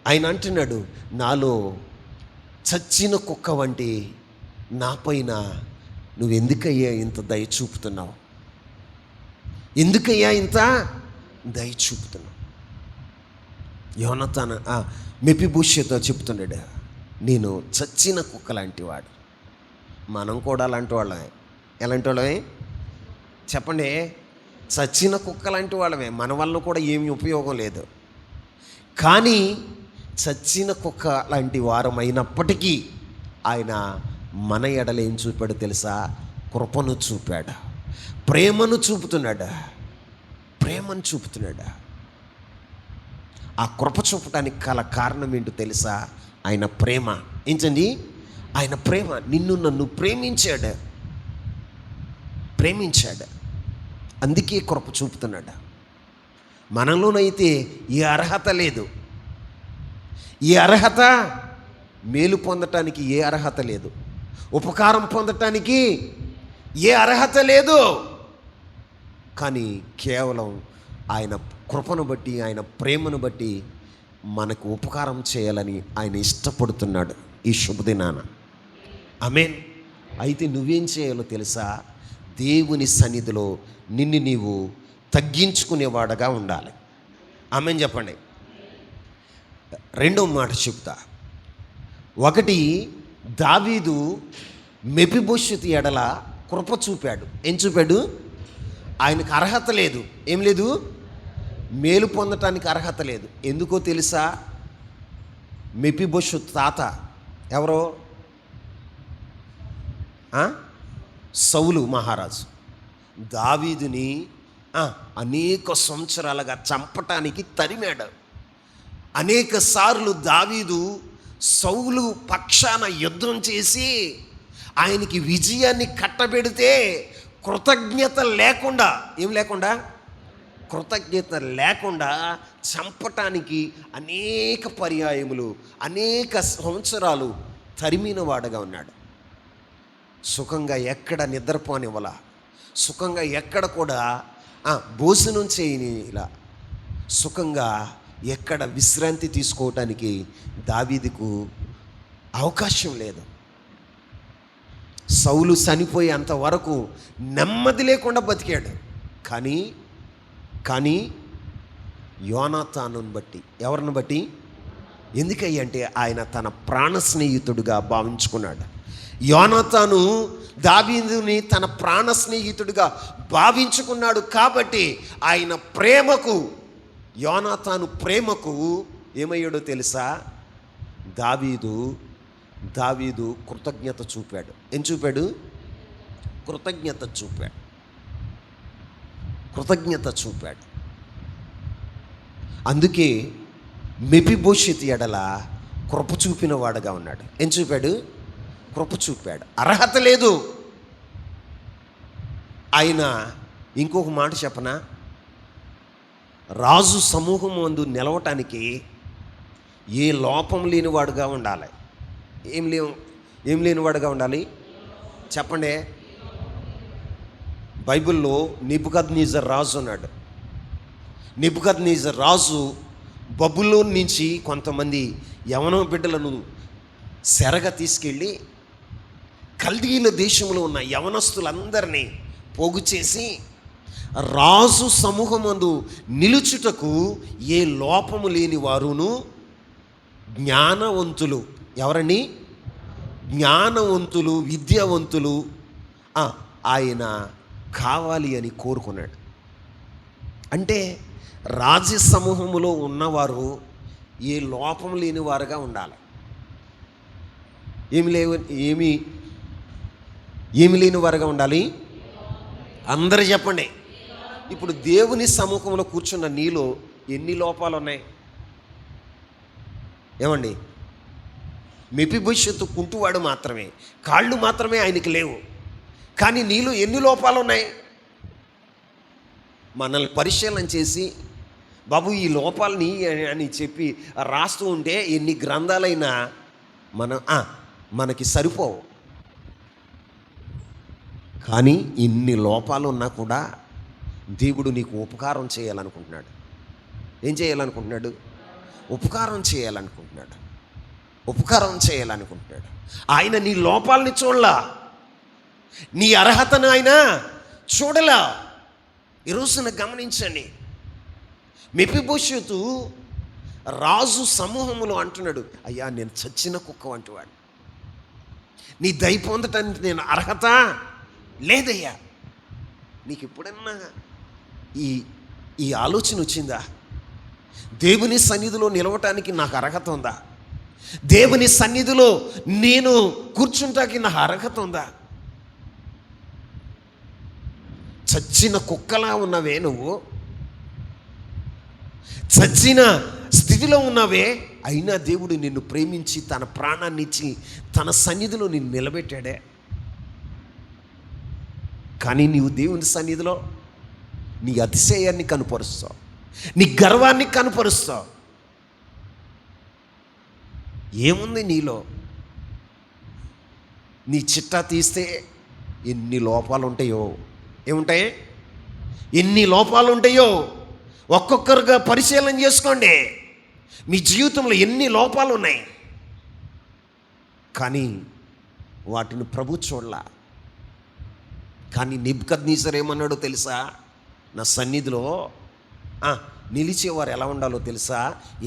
ఆయన అంటున్నాడు, నాలో చచ్చిన కుక్క వంటి నాపైన నువ్వెందుకయ్యా ఇంత దయ చూపుతున్నావు? ఎందుకయ్యా ఇంత దయ చూపుతున్నావు? యోనతాను మెఫీబోషెతు చెప్తున్నాడు, నేను చచ్చిన కుక్క లాంటి వాడు. మనం కూడా అలాంటి వాళ్ళమే. ఎలాంటి వాళ్ళమే చెప్పండి? చచ్చిన కుక్క లాంటి వాళ్ళమే. మన వల్ల కూడా ఏమీ ఉపయోగం లేదు. కానీ చచ్చిన కుక్క లాంటి వారమైనప్పటికీ ఆయన మన ఎడల ఏం చూపాడు తెలుసా? కృపను చూపాడు, ప్రేమను చూపుతున్నాడు, ప్రేమను చూపుతున్నాడు. ఆ కృప చూపటానికి గల కారణం ఏంటో తెలుసా? ఆయన ప్రేమ. ఏంటండి? ఆయన ప్రేమ. నిన్ను నన్ను ప్రేమించాడు, ప్రేమించాడు. అందుకే కృప చూపుతున్నాడు. మనలోనైతే ఈ అర్హత లేదు. ఈ అర్హత, మేలు పొందటానికి ఏ అర్హత లేదు, ఉపకారం పొందటానికి ఏ అర్హత లేదు. కానీ కేవలం ఆయన కృపను బట్టి, ఆయన ప్రేమను బట్టి మనకు ఉపకారం చేయాలని ఆయన ఇష్టపడుతున్నాడు ఈ శుభదినాన. ఆమేన్. అయితే నువ్వేం చేయాలో తెలుసా? దేవుని సన్నిధిలో నిన్ను నీవు తగ్గించుకునేవాడగా ఉండాలి. ఆమేన్ చెప్పండి. రెండో మాట చెప్తా. ఒకటి, దావీదు మెఫీబోషెతు ఎడల కృప చూపాడు. ఏం చూపాడు? ఆయనకు అర్హత లేదు. ఏం లేదు? మేలు పొందటానికి అర్హత లేదు. ఎందుకో తెలుసా? మెఫీబోషెతు తాత ఎవరో? సౌలు మహారాజు దావీదుని అనేక సంవత్సరాలుగా చంపటానికి తరిమాడు. అనేక సార్లు దావీదు సౌలు పక్షాన యుద్ధం చేసి ఆయనకి విజయాన్ని కట్టబెడితే కృతజ్ఞత లేకుండా, ఏం లేకుండా, కృతజ్ఞత లేకుండా చంపటానికి అనేక పర్యాయములు, అనేక సంవత్సరాలు తరిమిన వాడుగా ఉన్నాడు. సుఖంగా ఎక్కడ నిద్రపోనివ్వాల, సుఖంగా ఎక్కడ కూడా భోజనం చేయని, ఇలా సుఖంగా ఎక్కడ విశ్రాంతి తీసుకోవటానికి దావీదుకు అవకాశం లేదు. సౌలు చనిపోయేంత వరకు నెమ్మది లేకుండా బతికాడు. కానీ యోనాతానుని బట్టి, ఎవరిని బట్టి? ఎందుకంటే ఆయన తన ప్రాణ స్నేహితుడిగా భావించుకున్నాడు. యోనాతాను దావీదుని తన ప్రాణ స్నేహితుడిగా భావించుకున్నాడు. కాబట్టి ఆయన ప్రేమకు, యోనాతాను ప్రేమకు ఏమయ్యాడో తెలుసా? దావీదు కృతజ్ఞత చూపాడు. ఏం చూపాడు? కృతజ్ఞత చూపాడు. కృతజ్ఞత చూపాడు. అందుకే మెఫీబోషెతు ఎడల కృప చూపిన వాడుగా ఉన్నాడు. ఏం చూపాడు? కృప చూపాడు. అర్హత లేదు. ఆయన ఇంకొక మాట చెప్పనా? రాజు సమూహం ముందు నిలవటానికి ఏ లోపం లేనివాడుగా ఉండాలి. ఏం లేనివాడుగా ఉండాలి చెప్పండి. బైబిల్లో నెబుకద్నెజర్ రాజు ఉన్నాడు. నెబుకద్నెజర్ రాజు బబులోన్ నుంచి కొంతమంది యవన బిడ్డలను సెరగా తీసుకెళ్ళి కల్దీయుల దేశంలో ఉన్న యవనస్తులందరినీ పోగు చేసి రాజు సమూహమందు నిలుచుటకు ఏ లోపము లేని వారును జ్ఞానవంతులు, ఎవరని? జ్ఞానవంతులు, విద్యావంతులు ఆయన కావాలి అని కోరుకున్నాడు. అంటే రాజ్య సమూహములో ఉన్నవారు ఏ లోపం లేని వారుగా ఉండాలి. ఏమి లేని వారుగా ఉండాలి. అందరూ చెప్పండి. ఇప్పుడు దేవుని సముఖంలో కూర్చున్న నీలో ఎన్ని లోపాలు ఉన్నాయి ఏమండి? మెఫీబోషెతు కుంటువాడు మాత్రమే, కాళ్ళు మాత్రమే ఆయనకి లేవు. కానీ నీలో ఎన్ని లోపాలు ఉన్నాయి? మనల్ని పరిశీలన చేసి బాబు ఈ లోపాలని అని చెప్పి రాస్తూ ఉంటే ఎన్ని గ్రంథాలైనా మనకి సరిపోవు. కానీ ఇన్ని లోపాలు ఉన్నా కూడా దేవుడు నీకు ఉపకారం చేయాలనుకుంటున్నాడు. ఏం చేయాలనుకుంటున్నాడు? ఉపకారం చేయాలనుకుంటున్నాడు. ఉపకారం చేయాలనుకుంటున్నాడు. ఆయన నీ లోపాలని చూడలా, నీ అర్హతను ఆయన చూడలా. ఈరోజున గమనించండి, మెఫీబోషెతు రాజు సమూహములో అంటున్నాడు, అయ్యా నేను చచ్చిన కుక్క వంటివాడు, నీ దయ పొందటానికి నేను అర్హత లేదయ్యా. నీకు ఎప్పుడన్నా ఈ ఆలోచన వచ్చిందా? దేవుని సన్నిధిలో నిలవటానికి నాకు అర్హత ఉందా? దేవుని సన్నిధిలో నేను కూర్చుంటానికి నాకు అర్హత ఉందా? చచ్చిన కుక్కలా ఉన్నవే నువ్వు, చచ్చిన స్థితిలో ఉన్నవే. అయినా దేవుడు నిన్ను ప్రేమించి తన ప్రాణాన్ని ఇచ్చి తన సన్నిధిలో నిన్ను నిలబెట్టాడే. కానీ నీవు దేవుని సన్నిధిలో నీ అతిశయాన్ని కనుపరుస్తావు, నీ గర్వాన్ని కనుపరుస్తావు. ఏముంది నీలో? నీ చిట్టా తీస్తే ఎన్ని లోపాలు ఉంటాయో. ఏముంటాయి? ఎన్ని లోపాలు ఉంటాయో ఒక్కొక్కరుగా పరిశీలన చేసుకోండి. మీ జీవితంలో ఎన్ని లోపాలు ఉన్నాయి, కానీ వాటిని ప్రభు చూడలా. కానీ నెబుకద్నెజరు ఏమన్నాడో తెలుసా? నా సన్నిధిలో నిలిచేవారు ఎలా ఉండాలో తెలుసా?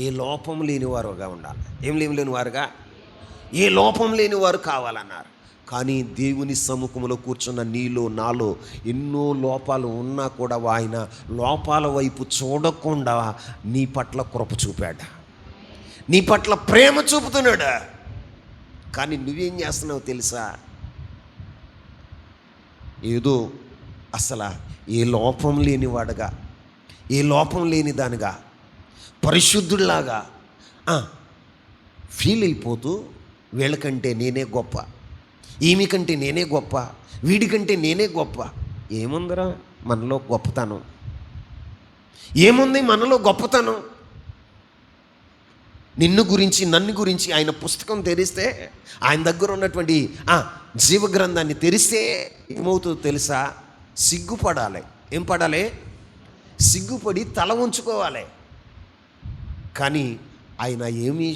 ఏ లోపం లేనివారుగా ఉండాలి. ఏం లేనివారుగా, ఏ లోపం లేనివారు కావాలన్నారు. కానీ దేవుని సముఖంలో కూర్చున్న నీలో నాలో ఎన్నో లోపాలు ఉన్నా కూడా ఆయన లోపాల వైపు చూడకుండా నీ పట్ల కృప చూపాడు, నీ పట్ల ప్రేమ చూపుతున్నాడు. కానీ నువ్వేం చేస్తున్నావు తెలుసా? ఏదో అసలు ఏ లోపం లేనివాడుగా, ఏ లోపం లేని దానిగా, పరిశుద్ధుడిలాగా ఫీల్ అయిపోతూ వీళ్ళకంటే నేనే గొప్ప, ఈమె కంటే నేనే గొప్ప, వీడికంటే నేనే గొప్ప. ఏముందిరా మనలో గొప్పతనం? ఏముంది మనలో గొప్పతనం? నిన్ను గురించి నన్ను గురించి ఆయన పుస్తకం తెరిస్తే, ఆయన దగ్గర ఉన్నటువంటి జీవగ్రంథాన్ని తెరిస్తే ఏమవుతుందో తెలుసా? సిగ్గుపడాలి. ఏం పడాలి? సిగ్గుపడి తల ఉంచుకోవాలి. కానీ ఆయన ఏమీ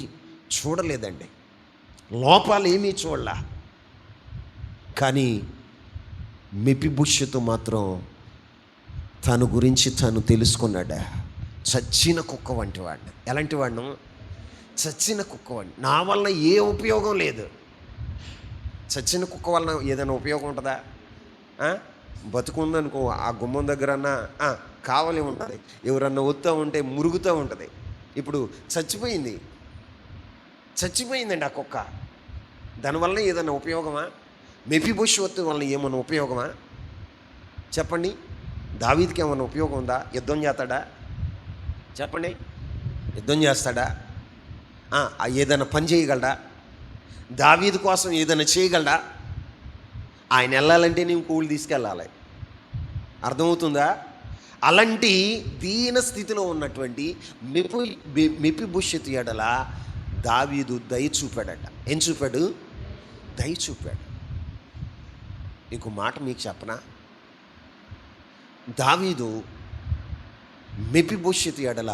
చూడలేదండి, లోపాలు ఏమీ చూడలా. కానీ మెఫీబోషెతు మాత్రం తన గురించి తను తెలుసుకున్నాడు. చచ్చిన కుక్క వంటి వాడిని. ఎలాంటి వాడిను? చచ్చిన కుక్క వాడిని. నా వల్ల ఏ ఉపయోగం లేదు. చచ్చిన కుక్క వలన ఏదైనా ఉపయోగం ఉంటుందా? బతుకుందనుకో ఆ గుమ్మం దగ్గరన్నా కావలి ఉంటుంది, ఎవరన్నా వస్తూ ఉంటే మురుగుతూ ఉంటుంది. ఇప్పుడు చచ్చిపోయిందండి ఆ కుక్క. దానివల్ల ఏదైనా ఉపయోగమా? మెఫీబోషెతు వల్ల ఏమన్నా ఉపయోగమా? చెప్పండి. దావీదుకి ఏమన్నా ఉపయోగం ఉందా? యుద్ధం చేస్తాడా? చెప్పండి. యుద్ధం చేస్తాడా? ఏదైనా పని చేయగలడా? దావీదు కోసం ఏదైనా చేయగలడా? ఆయన వెళ్ళాలంటే నేను కూలి తీసుకెళ్ళాలి. అర్థమవుతుందా? అలాంటి దీన స్థితిలో ఉన్నటువంటి మెఫీబోషెతు ఎడల దావీదు దయ చూపాడట. ఏం చూపాడు? దయ చూపాడు. ఇంకో మాట మీకు చెప్పనా? దావీదు మెఫీబోషెతు ఎడల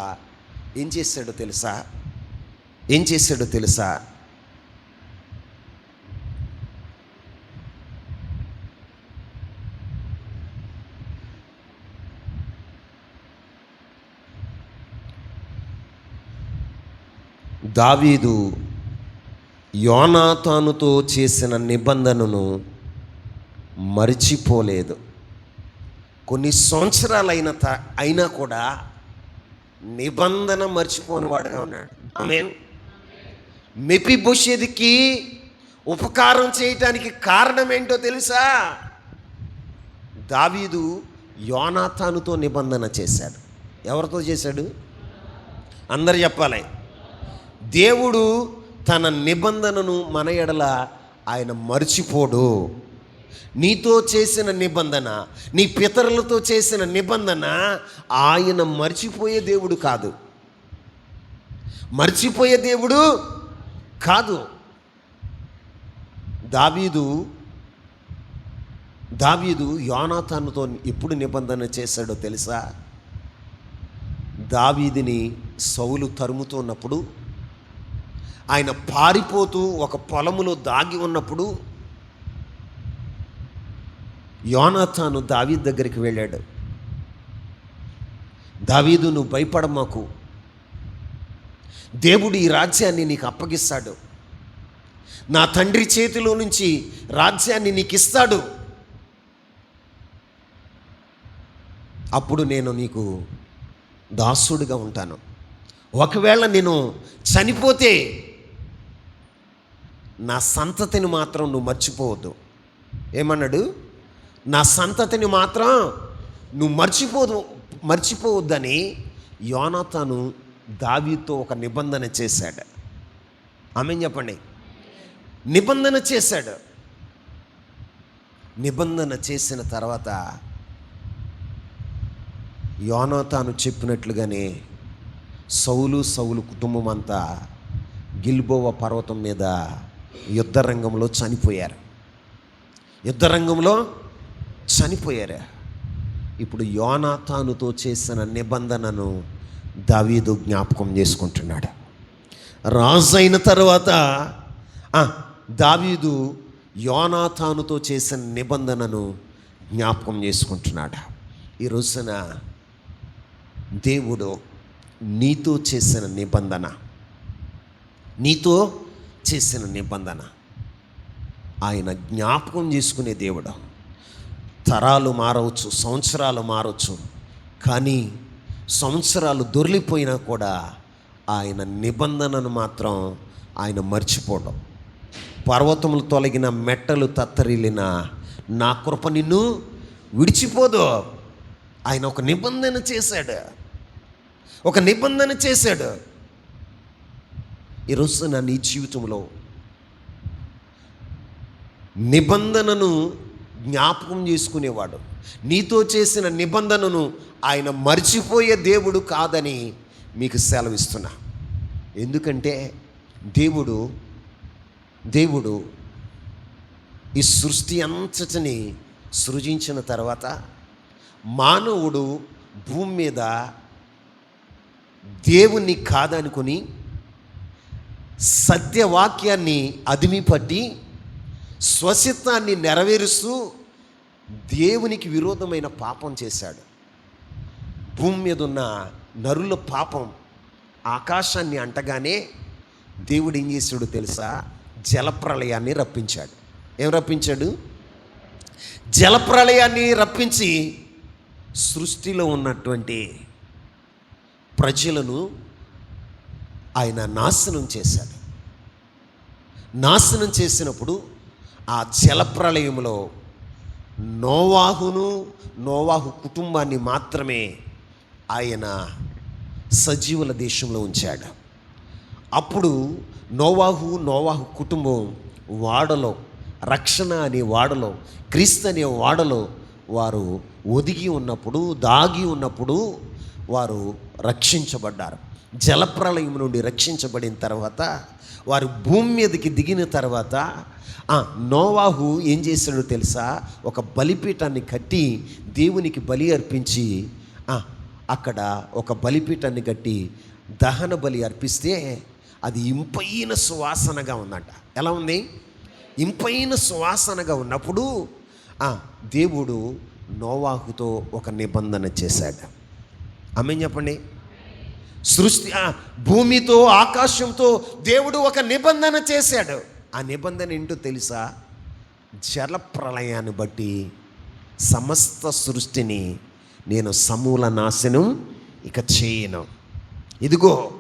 ఏం చేశాడో తెలుసా? దావీదు యోనాతానుతో చేసిన నిబంధనను మరిచిపోలేదు. కొన్ని సంవత్సరాలైన అయినా కూడా నిబంధన మర్చిపోని వాడుగా ఉన్నాడు. ఆమేన్. మెఫీబోషెతుకి ఉపకారం చేయటానికి కారణం ఏంటో తెలుసా? దావీదు యోనాతానుతో నిబంధన చేశాడు. ఎవరితో చేశాడు? అందరు చెప్పాలి. దేవుడు తన నిబంధనను మన ఎడల ఆయన మర్చిపోడు. నీతో చేసిన నిబంధన, నీ పితరులతో చేసిన నిబంధన ఆయన మర్చిపోయే దేవుడు కాదు. మర్చిపోయే దేవుడు కాదు. దావీదు యోనాతానుతో ఎప్పుడు నిబంధన చేశాడో తెలుసా? దావీదుని సౌలు తరుముతున్నప్పుడు, ఆయన పారిపోతూ ఒక పొలములో దాగి ఉన్నప్పుడు యోనాతాను దావీదు దగ్గరికి వెళ్ళాడు. దావీదు, నువ్వు భయపడమాకు, దేవుడు ఈ రాజ్యాన్ని నీకు అప్పగిస్తాడు, నా తండ్రి చేతిలో నుంచి రాజ్యాన్ని నీకు ఇస్తాడు, అప్పుడు నేను నీకు దాసుడిగా ఉంటాను. ఒకవేళ నేను చనిపోతే నా సంతతిని మాత్రం నువ్వు మర్చిపోవద్దు. ఏమన్నాడు? నా సంతతిని మాత్రం నువ్వు మర్చిపోవద్దని యోనాతాను దావీదుతో ఒక నిబంధన చేశాడు. ఆమెన్ చెప్పండి. నిబంధన చేశాడు. నిబంధన చేసిన తర్వాత యోనాతాను చెప్పినట్లుగానే సౌలు కుటుంబం అంతా గిల్బోవ పర్వతం మీద యుద్ధరంగంలో చనిపోయారు. ఇప్పుడు యోనాతానుతో చేసిన నిబంధనను దావీదు జ్ఞాపకం చేసుకుంటున్నాడు. రాజు అయిన తర్వాత దావీదు యోనాతానుతో చేసిన నిబంధనను జ్ఞాపకం చేసుకుంటున్నాడు. ఈ రోజున దేవుడు నీతో చేసిన నిబంధన ఆయన జ్ఞాపకం చేసుకునే దేవుడు. తరాలు మారవచ్చు, సంవత్సరాలు మారవచ్చు, కానీ సంవత్సరాలు దొర్లిపోయినా కూడా ఆయన నిబంధనను మాత్రం ఆయన మర్చిపోవడం. పర్వతములు తొలగిన, మెట్టలు తత్తరిల్లిన నా కృప నిన్ను విడిచిపోదు. ఆయన ఒక నిబంధన చేశాడు. ఈరోజు నీ జీవితంలో నిబంధనను జ్ఞాపకం చేసుకునేవాడు, నీతో చేసిన నిబంధనను ఆయన మర్చిపోయే దేవుడు కాదని మీకు సెలవిస్తున్నా. ఎందుకంటే దేవుడు ఈ సృష్టి అంతటిని సృజించిన తర్వాత మానవుడు భూమి మీద దేవుణ్ణి కాదనుకొని సత్యవాక్యాన్ని అదిమి పట్టి స్వసిత్తాన్ని నెరవేరుస్తూ దేవునికి విరోధమైన పాపం చేశాడు. భూమి మీద ఉన్న నరుల పాపం ఆకాశాన్ని అంటగానే దేవుడు ఏం చేశాడు తెలుసా? జలప్రళయాన్ని రప్పించాడు. ఏం రప్పించాడు? జలప్రళయాన్ని రప్పించి సృష్టిలో ఉన్నటువంటి ప్రజలను ఆయన నాశనం చేశాడు. నాశనం చేసినప్పుడు ఆ జలప్రళయంలో నోవాహు కుటుంబాన్ని మాత్రమే ఆయన సజీవుల దేశంలో ఉంచాడు. అప్పుడు నోవాహు కుటుంబం వాడలో, రక్షణ అనే వాడలో, క్రీస్తు అనే వాడలో వారు ఒదిగి ఉన్నప్పుడు, దాగి ఉన్నప్పుడు వారు రక్షించబడ్డారు. జలప్రళయం నుండి రక్షించబడిన తర్వాత వారు భూమి మీదకి దిగిన తర్వాత నోవాహు ఏం చేశాడో తెలుసా? ఒక బలిపీఠాన్ని కట్టి దేవునికి బలి అర్పించి అక్కడ ఒక బలిపీఠాన్ని కట్టి దహన బలి అర్పిస్తే అది ఇంపైన సువాసనగా ఉందంట. ఎలా ఉంది? ఇంపైన సువాసనగా ఉన్నప్పుడు దేవుడు నోవాహుతో ఒక నిబంధన చేశాడు. ఆమేన్ చెప్పండి. భూమితో, ఆకాశంతో దేవుడు ఒక నిబంధన చేశాడు. ఆ నిబంధన ఏంటో తెలుసా? జల ప్రళయాన్ని బట్టి సమస్త సృష్టిని నేను సమూల నాశనం ఇక చేయను. ఇదిగో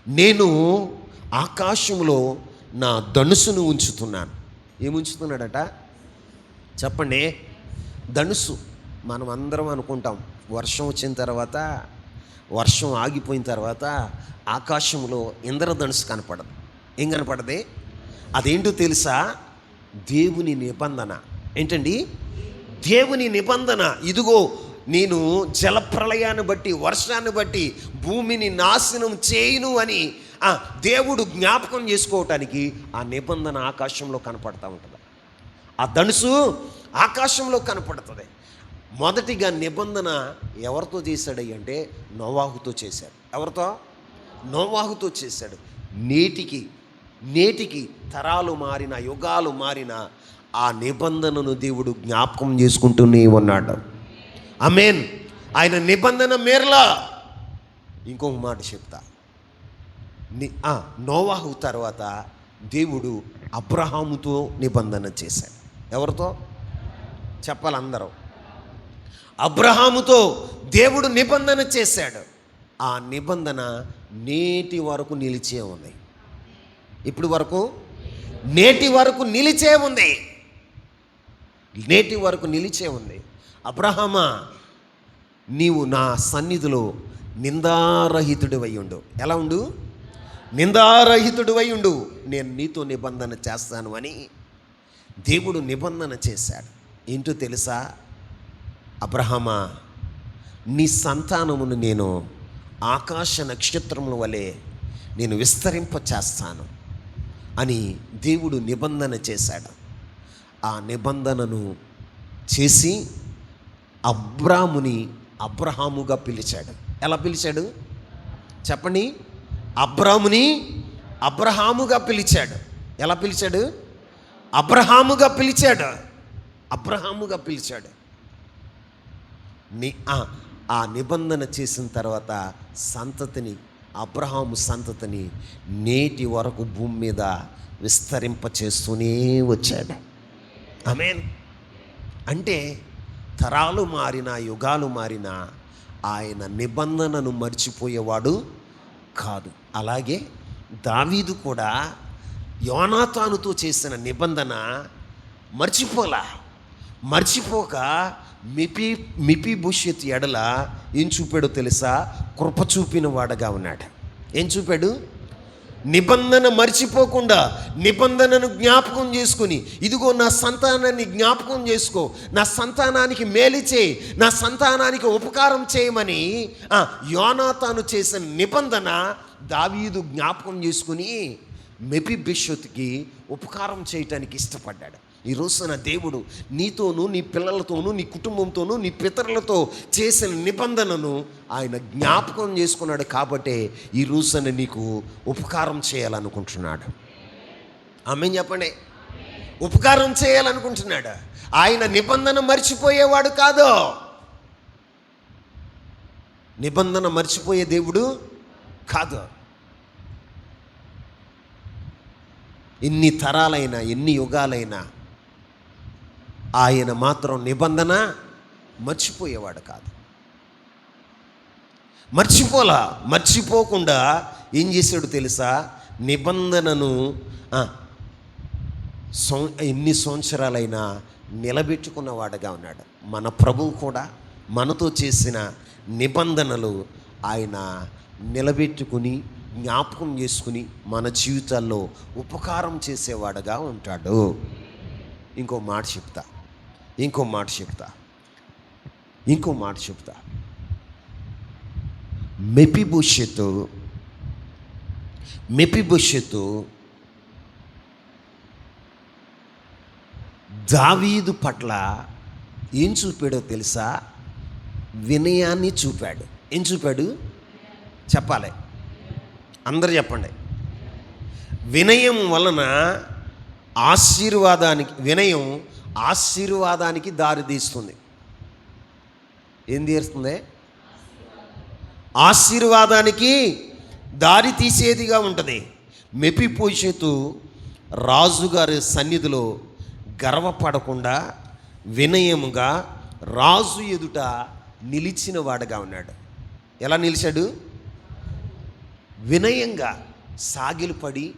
నేను ఆకాశంలో నా ధనుసును ఉంచుతున్నాను. ఏముంచుతున్నాడట చెప్పండి? ధనుసు. మనం అందరం అనుకుంటాం వర్షం వచ్చిన తర్వాత వర్షం ఆగిపోయిన తర్వాత ఆకాశంలో ఇంద్రధనుసు కనపడదు. ఏం కనపడదే? అదేంటో తెలుసా? దేవుని నిబంధన. ఏంటండి? దేవుని నిబంధన. ఇదిగో నేను జలప్రళయాన్ని బట్టి, వర్షాన్ని బట్టి భూమిని నాశనం చేయను అని దేవుడు జ్ఞాపకం చేసుకోవటానికి ఆ నిబంధన ఆకాశంలో కనపడతా ఉంటుంది. ఆ ధనుసు ఆకాశంలో కనపడుతుంది. మొదటిగా నిబంధన ఎవరితో చేశాడు అంటే నోవాహుతో చేశాడు. ఎవరితో? నోవాహుతో చేశాడు. నేటికి తరాలు మారిన, యుగాలు మారిన ఆ నిబంధనను దేవుడు జ్ఞాపకం చేసుకుంటూనే ఉన్నాడు. ఆమేన్. ఆయన నిబంధన మేరలా. ఇంకొక మాట చెప్తా. నోవాహు తర్వాత దేవుడు అబ్రహాముతో నిబంధన చేశాడు. ఎవరితో చెప్పాలి అందరూ? అబ్రహాముతో దేవుడు నిబంధన చేశాడు. ఆ నిబంధన నేటి వరకు నిలిచే ఉంది. ఇప్పుడు వరకు నేటి వరకు నిలిచే ఉంది. నేటి వరకు నిలిచే ఉంది. అబ్రహామా, నీవు నా సన్నిధిలో నిందారహితుడివై ఉండు. ఎలా ఉండు? నిందారహితుడివై ఉండు. నేను నీతో నిబంధన చేస్తాను అని దేవుడు నిబంధన చేశాడు. ఏంటో తెలుసా? అబ్రహామా, నీ సంతానమును నేను ఆకాశ నక్షత్రముల వలె నేను విస్తరింప చేస్తాను అని దేవుడు నిబంధన చేశాడు. ఆ నిబంధనను చేసి అబ్రాహాముగా పిలిచాడు. ఎలా పిలిచాడు చెప్పండి? అబ్రహాముగా పిలిచాడు. ఎలా పిలిచాడు? అబ్రహాముగా పిలిచాడు. ఆ నిబంధన చేసిన తర్వాత అబ్రహాము సంతతిని నేటి వరకు భూమి మీద విస్తరింప చేస్తూనే వచ్చాడు. ఆమేన్. అంటే తరాలు మారినా, యుగాలు మారినా ఆయన నిబంధనను మర్చిపోయేవాడు కాదు. అలాగే దావీదు కూడా యోనాతానుతో చేసిన నిబంధన మర్చిపోక మెఫీబోషెతు ఎడల ఏం చూపాడో తెలుసా? కృప చూపిన వాడుగా ఉన్నాడు. ఏం చూపాడు? నిబంధన మర్చిపోకుండా నిబంధనను జ్ఞాపకం చేసుకుని, ఇదిగో నా సంతానాన్ని జ్ఞాపకం చేసుకో, నా సంతానానికి మేలు చేయి, నా సంతానానికి ఉపకారం చేయమని యోనాతాను చేసిన నిబంధన దావీదు జ్ఞాపకం చేసుకుని మెఫీబోషెతుకి ఉపకారం చేయటానికి ఇష్టపడ్డాడు. ఈ రోజున దేవుడు నీతోనూ, నీ పిల్లలతోనూ, నీ కుటుంబంతోనూ, నీ పితరులతో చేసిన నిబంధనను ఆయన జ్ఞాపకం చేసుకున్నాడు. కాబట్టే ఈ రోజున నీకు ఉపకారం చేయాలనుకుంటున్నాడు. ఆమేన్ చెప్పండి. ఉపకారం చేయాలనుకుంటున్నాడు. ఆయన నిబంధన మర్చిపోయేవాడు కాదు. నిబంధన మర్చిపోయే దేవుడు కాదు. ఎన్ని తరాలైనా, ఎన్ని యుగాలైనా ఆయన మాత్రం నిబంధన మర్చిపోయేవాడు కాదు. మర్చిపోకుండా ఏం చేశాడు తెలుసా? నిబంధనను ఎన్ని సంవత్సరాలైనా నిలబెట్టుకున్నవాడుగా ఉన్నాడు. మన ప్రభువు కూడా మనతో చేసిన నిబంధనలు ఆయన నిలబెట్టుకుని, జ్ఞాపకం చేసుకుని మన జీవితాల్లో ఉపకారం చేసేవాడుగా ఉంటాడు. ఇంకో మాట చెప్తా. మెఫీబోషెతు దావీదు పట్ల ఏం చూపాడో తెలుసా? వినయాన్ని చూపాడు. ఏం చూపాడు చెప్పాలి? అందరు చెప్పండి. వినయం వలన వినయం ఆశీర్వాదానికి దారి తీస్తుంది. ఏం తీస్తుంది? ఆశీర్వాదానికి దారి తీసేదిగా ఉంటుంది. మెఫీబోషెతు రాజుగారి సన్నిధిలో గర్వపడకుండా వినయముగా రాజు ఎదుట నిలిచిన వాడుగా ఉన్నాడు. ఎలా నిలిచాడు? వినయంగా సాగిలపడి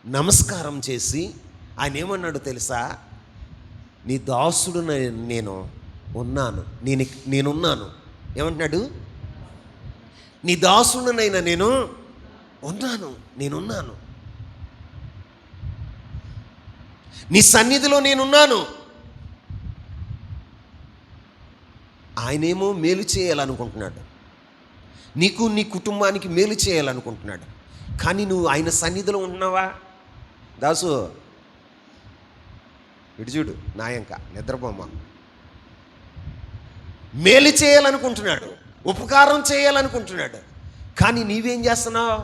నమస్కారం చేసి ఆయన ఏమన్నాడు తెలుసా? నీ దాసుడు నేనున్నాను. ఏమంటున్నాడు? నీ దాసుడనైనా నేను నేనున్నాను, నీ సన్నిధిలో నేనున్నాను. ఆయనేమో మేలు చేయాలనుకుంటున్నాడు, నీకు నీ కుటుంబానికి మేలు చేయాలనుకుంటున్నాడు. కానీ నువ్వు ఆయన సన్నిధిలో ఉంటున్నావా? దాసు ఇటు చూడు, నాయంక నిద్రపోమ్మ. మేలు చేయాలనుకుంటున్నాడు, ఉపకారం చేయాలనుకుంటున్నాడు. కానీ నువ్వేం చేస్తున్నావు?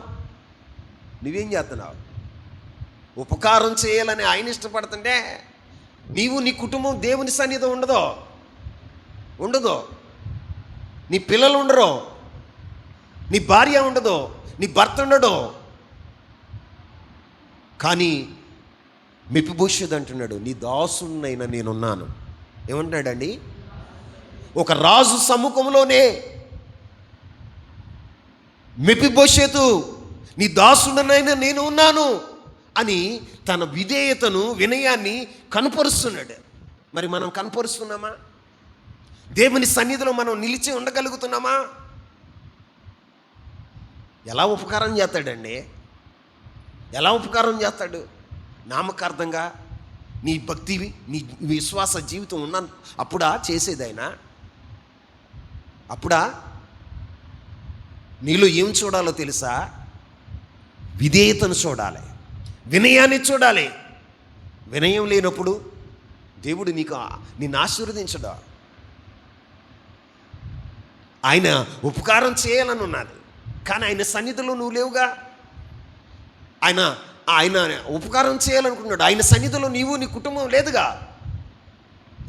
ఉపకారం చేయాలని ఆయన ఇష్టపడుతుంటే నీవు నీ కుటుంబం దేవుని సన్నిధి ఉండదో, నీ పిల్లలు ఉండరు, నీ భార్య ఉండదు, నీ భర్త ఉండడు. కానీ మెఫీబోషెతు అంటున్నాడు, నీ దాసునైనా నేనున్నాను. ఏమంటున్నాడండి? ఒక రాజు సముఖంలోనే మెఫీబోషెతు నీ దాసుడనైనా నేను ఉన్నాను అని తన విధేయతను, వినయాన్ని కనపరుస్తున్నాడు. మరి మనం కనపరుస్తున్నామా? దేవుని సన్నిధిలో మనం నిలిచి ఉండగలుగుతున్నామా? ఎలా ఉపకారం చేస్తాడండి? ఎలా ఉపకారం చేస్తాడు? నామకార్థంగా నీ భక్తి, నీ విశ్వాస జీవితం ఉన్నాను అప్పుడా చేసేది ఆయన? అప్పుడా? నీలో ఏం చూడాలో తెలుసా? విధేయతను చూడాలి, వినయాన్ని చూడాలి. వినయం లేనప్పుడు దేవుడు నిన్ను ఆశీర్వదించడా? ఆయన ఉపకారం చేయాలని ఉన్నది, కానీ ఆయన సన్నిధిలో నువ్వు లేవుగా. ఆయన ఉపకారం చేయాలనుకున్నాడు, ఆయన సన్నిధిలో నీవు నీ కుటుంబం లేదుగా.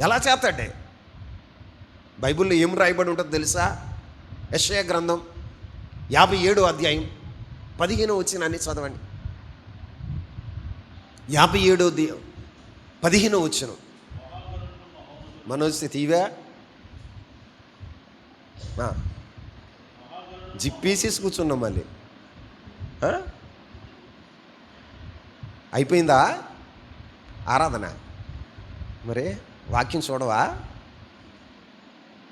ఎలా చేస్తాడే? బైబిల్లో ఏం రాయబడి ఉంటుందో తెలుసా? యెషయా గ్రంథం 57వ అధ్యాయం 15వ వచనాన్ని చదవండి. 57:15 వచనం. మనోజ్ తీవా జిప్పేసేసి కూర్చున్నాం మళ్ళీ. అయిపోయిందా ఆరాధన? మరి వాక్యం చూడవా?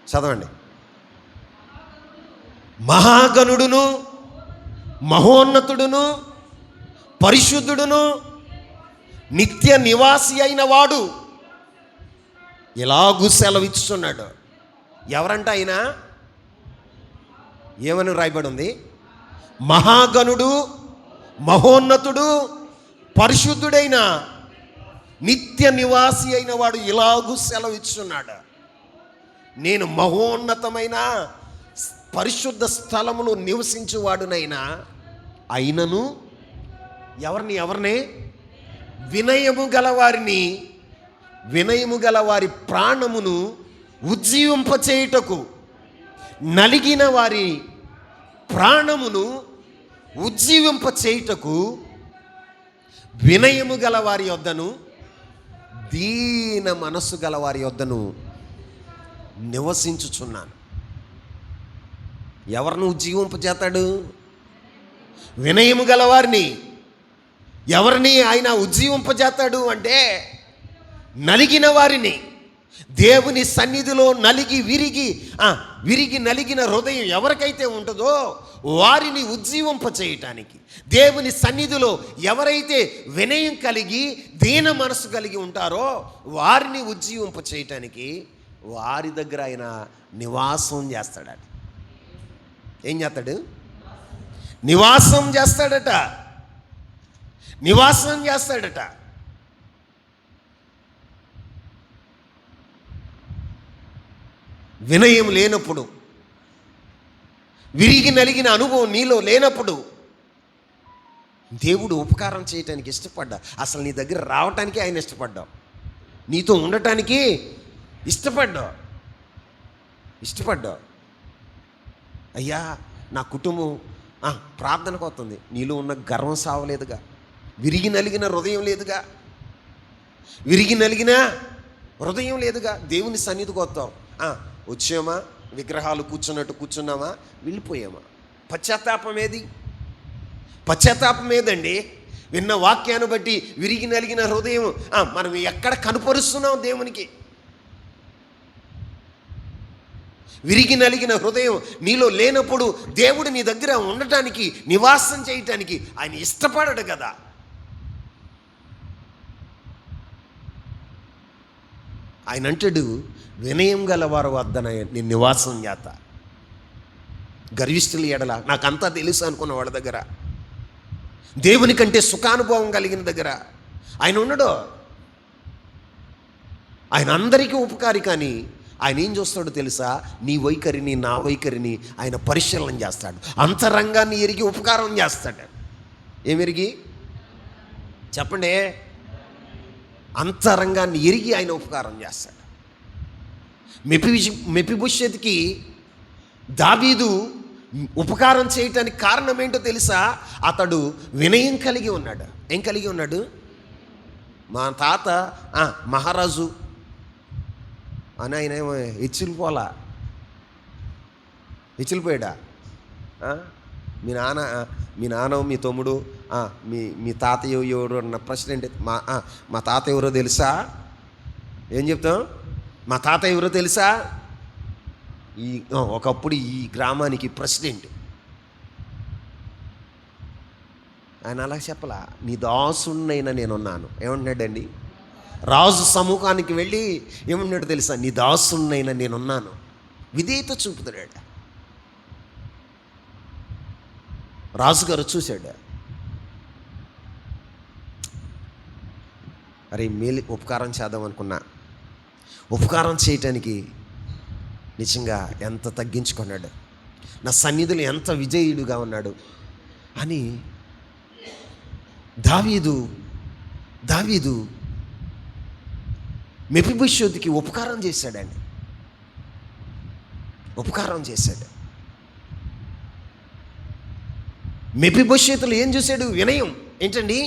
చదవండి. మహాగణుడును, మహోన్నతుడును, పరిశుద్ధుడును, నిత్య నివాసి అయిన వాడు ఇలాగూ సెలవిస్తున్నాడు. ఎవరంట ఆయన? ఏమని రాయబడి ఉంది? మహాగణుడు, మహోన్నతుడు, పరిశుద్ధుడైన నిత్య నివాసి అయిన వాడు ఇలాగూ సెలవిస్తున్నాడు. నేను మహోన్నతమైన పరిశుద్ధ స్థలములో నివసించువాడునైనా అయినను ఎవరిని వినయము గల వారి ప్రాణమును ఉజ్జీవింపచేయుటకు, నలిగిన వారి ప్రాణమును ఉజ్జీవింపచేయుటకు వినయము గల వారి యొద్దను, దీన మనస్సు గల వారి యొద్దను నివసించుచున్నాను. ఎవరిని ఉజ్జీవింపజేస్తాడు? వినయము గలవారిని. ఎవరిని ఆయన ఉజ్జీవింపజేస్తాడు అంటే నలిగిన వారిని. దేవుని సన్నిధిలో విరిగి నలిగిన హృదయం ఎవరికైతే ఉంటుందో వారిని ఉజ్జీవింపచేయటానికి, దేవుని సన్నిధిలో ఎవరైతే వినయం కలిగి దీన మనసు కలిగి ఉంటారో వారిని ఉజ్జీవింపచేయటానికి వారి దగ్గర ఆయన నివాసం చేస్తాడట. ఏం చేస్తాడు? నివాసం చేస్తాడట. వినయం లేనప్పుడు, విరిగి నలిగిన అనుభవం నీలో లేనప్పుడు దేవుడు ఉపకారం చేయటానికి ఇష్టపడ్డా. అసలు నీ దగ్గర రావటానికి ఆయన ఇష్టపడ్డావు, నీతో ఉండటానికి ఇష్టపడ్డావు. అయ్యా నా కుటుంబం ప్రార్థనకు వస్తుంది, నీలో ఉన్న గర్వం సావలేదుగా, విరిగి నలిగిన హృదయం లేదుగా, దేవుని సన్నిధికి వస్తాం. వచ్చామా, విగ్రహాలు కూర్చున్నామా, వెళ్ళిపోయామా? పశ్చాత్తాపం ఏదండి? విన్న వాక్యాన్ని బట్టి విరిగి నలిగిన హృదయం మనం ఎక్కడ కనపరుస్తున్నాం దేవునికి? విరిగి నలిగిన హృదయం నీలో లేనప్పుడు దేవుడు నీ దగ్గర ఉండటానికి, నివాసం చేయటానికి ఆయన ఇష్టపడడు కదా. ఆయన అంటాడు, వినయం గల వారు వద్ద నేను నివాసం చేత. గర్విష్ఠుల ఎడల నాకంతా తెలుసు అనుకున్న వాళ్ళ దగ్గర, దేవుని కంటే సుఖానుభవం కలిగిన దగ్గర ఆయన ఉండడు. ఆయన అందరికీ ఉపకారి, కానీ ఆయన ఏం చూస్తాడో తెలుసా? నీ వైఖరిని, నా వైఖరిని ఆయన పరిశీలన చేస్తాడు. అంతరంగాన్ని ఎరిగి ఉపకారం చేస్తాడు. ఏమెరిగి చెప్పండి? అంతరంగాన్ని ఎరిగి ఆయన ఉపకారం చేస్తాడు. మెఫీబోషెతుకి దావీదు ఉపకారం చేయటానికి కారణం ఏంటో తెలుసా? అతడు వినయం కలిగి ఉన్నాడు. ఏం కలిగి ఉన్నాడు? మా తాత మహారాజు అని ఆయన ఏమో హెచ్చిలిపోయాడా? మీ నాన్న మీ తమ్ముడు మీ తాతయ్య ఎవరు అన్న ప్రశ్న ఏంటి? మా తాత ఎవరో తెలుసా? ఏం చెప్తాం? మా తాత ఎవరో తెలుసా? ఒకప్పుడు ఈ గ్రామానికి ప్రెసిడెంట్. ఆయన అలా చెప్పలా, నీ దాసున్నైనా నేనున్నాను. ఏమన్నాడండి? రాజు సమూహానికి వెళ్ళి ఏమన్నాడు తెలుసా? నీ దాసున్నైనా నేనున్నాను. విధేయత చూపుతాడు. రాజుగారు చూశాడు, అరే మేలు ఉపకారం చేద్దాం అనుకున్నా, ఉపకారం చేయటానికి నిజంగా ఎంత తగ్గించుకున్నాడు, నా సన్నిధిలో ఎంత విజయుడుగా ఉన్నాడు అని దావీదు మెఫీబోషెతుకి ఉపకారం చేశాడండి. ఉపకారం చేశాడు. మెఫీబోషెతులో ఏం చూశాడు? వినయం. ఏంటండి?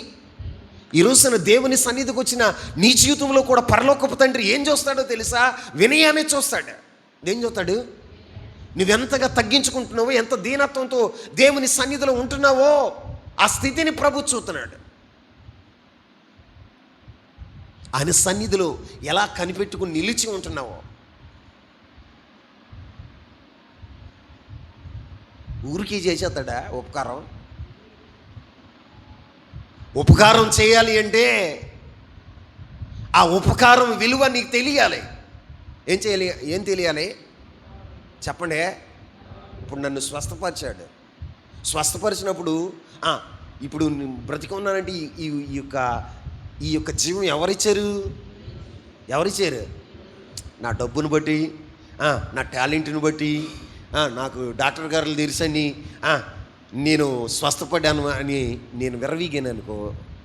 ఈ రోజున దేవుని సన్నిధికి వచ్చిన నీ జీవితంలో కూడా పరలోకపు తండ్రి ఏం చూస్తాడో తెలుసా? వినయాన్ని చూస్తాడు. ఏం చూస్తాడు? నువ్వెంతగా తగ్గించుకుంటున్నావో, ఎంత దీనత్వంతో దేవుని సన్నిధిలో ఉంటున్నావో ఆ స్థితిని ప్రభు చూస్తున్నాడు. ఆయన సన్నిధిలో ఎలా కనిపెట్టుకుని నిలిచి ఉంటున్నావో. ఊరికి చేసేస్తాడా ఉపకారం? ఉపకారం చేయాలి అంటే ఆ ఉపకారం విలువ నీకు తెలియాలి. ఏం చేయాలి? ఏం తెలియాలి చెప్పండి? ఇప్పుడు నన్ను స్వస్థపరిచాడు. స్వస్థపరిచినప్పుడు ఇప్పుడు బ్రతికి ఉన్నానంటే ఈ యొక్క జీవం ఎవరిచ్చారు? నా డబ్బును బట్టి, నా టాలెంట్ని బట్టి, నాకు డాక్టర్ గారులు తెరిసని నేను స్వస్థపడ్డాను అని నేను విర్రవీగాను అనుకో,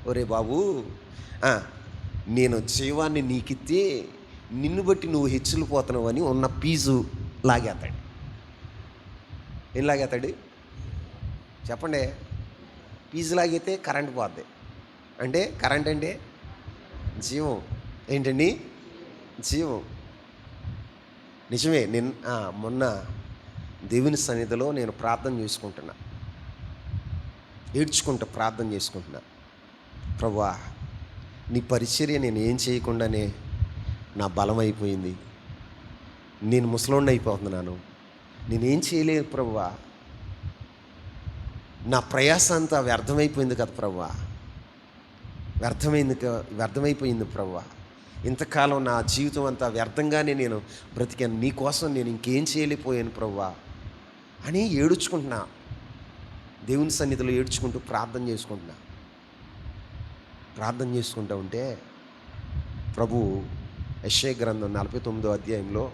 ఒరే బాబు నేను జీవాన్ని నీకిస్తే నిన్ను బట్టి నువ్వు హెచ్చులిపోతున్నావు అని ఉన్న ఫీజు లాగేస్తాడు. ఏం లాగేస్తాడు చెప్పండి? ఫీజు లాగితే కరెంట్ పోద్ది. అంటే కరెంట్ అంటే జీవం. ఏంటండి? జీవం. నిజమే. మొన్న దేవుని సన్నిధిలో నేను ప్రార్థన చేసుకుంటున్నా, ఏడ్చుకుంటూ ప్రార్థన చేసుకుంటున్నా. ప్రభువా, నీ పరిచర్య నేను ఏం చేయకుండానే నా బలం అయిపోయింది. నేను ముసలోడిని అయిపోతున్నాను. నేనేం చేయలేదు ప్రభువా. నా ప్రయాస అంతా వ్యర్థమైపోయింది కదా ప్రభువా. వ్యర్థమైపోయింది ప్రభువా. ఇంతకాలం నా జీవితం అంతా వ్యర్థంగానే నేను బ్రతికాను. నీ కోసం నేను ఇంకేం చేయలేకపోయాను ప్రభువా అని ఏడ్చుకుంటున్నా. దేవుని సన్నిధిలో ఏడ్చుకుంటూ ప్రార్థన చేసుకుంటున్నా. ప్రార్థన చేసుకుంటూ ఉంటే ప్రభు యెషయా గ్రంథం 49వ అధ్యాయంలో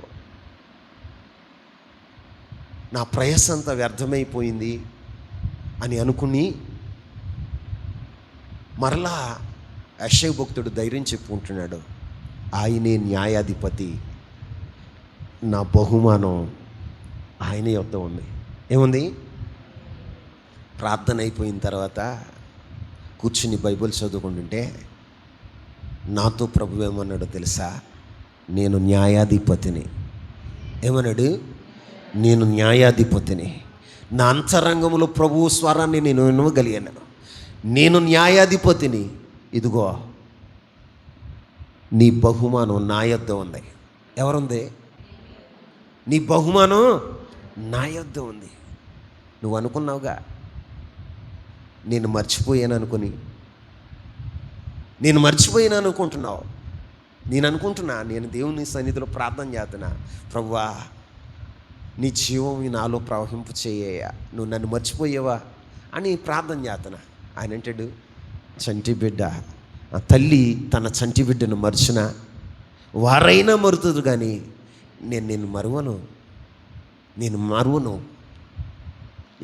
నా ప్రయాస అంతా వ్యర్థమైపోయింది అని అనుకుని మరలా యెషయా భక్తుడు ధైర్యం చెప్పుకుంటున్నాడు, ఆయనే న్యాయాధిపతి, నా బహుమానం ఆయన యొద్ద ఉంది. ఏముంది? ప్రార్థన అయిపోయిన తర్వాత కూర్చుని బైబిల్ చదువుకుంటుంటే నాతో ప్రభు ఏమన్నాడో తెలుసా? నేను న్యాయాధిపతిని. ఏమన్నాడు? నేను న్యాయాధిపతిని. నా అంతరంగంలో ప్రభువు స్వరాన్ని నేను వినగలిగాను. నేను న్యాయాధిపతిని, ఇదిగో నీ బహుమానం నా యొద్ద ఉంది. ఎవరుంది? నీ బహుమానం నా యొద్ద ఉంది. నువ్వు అనుకున్నావుగా, నేను మర్చిపోయాను అనుకుని, నేను మర్చిపోయాను అనుకుంటున్నావు. నేను అనుకుంటున్నా, నేను దేవుని సన్నిధిలో ప్రార్థన చేస్తున్నా, ప్రభువా నీ జీవం నాలో ప్రవహింపు చేయ్యా, నువ్వు నన్ను మర్చిపోయావా అని ప్రార్థన చేస్తున్నా. ఆయన అంటాడు, చంటి బిడ్డ, ఆ తల్లి తన చంటి బిడ్డను మర్చిన వారైనా మరుతుంది, కానీ నేను మరువను.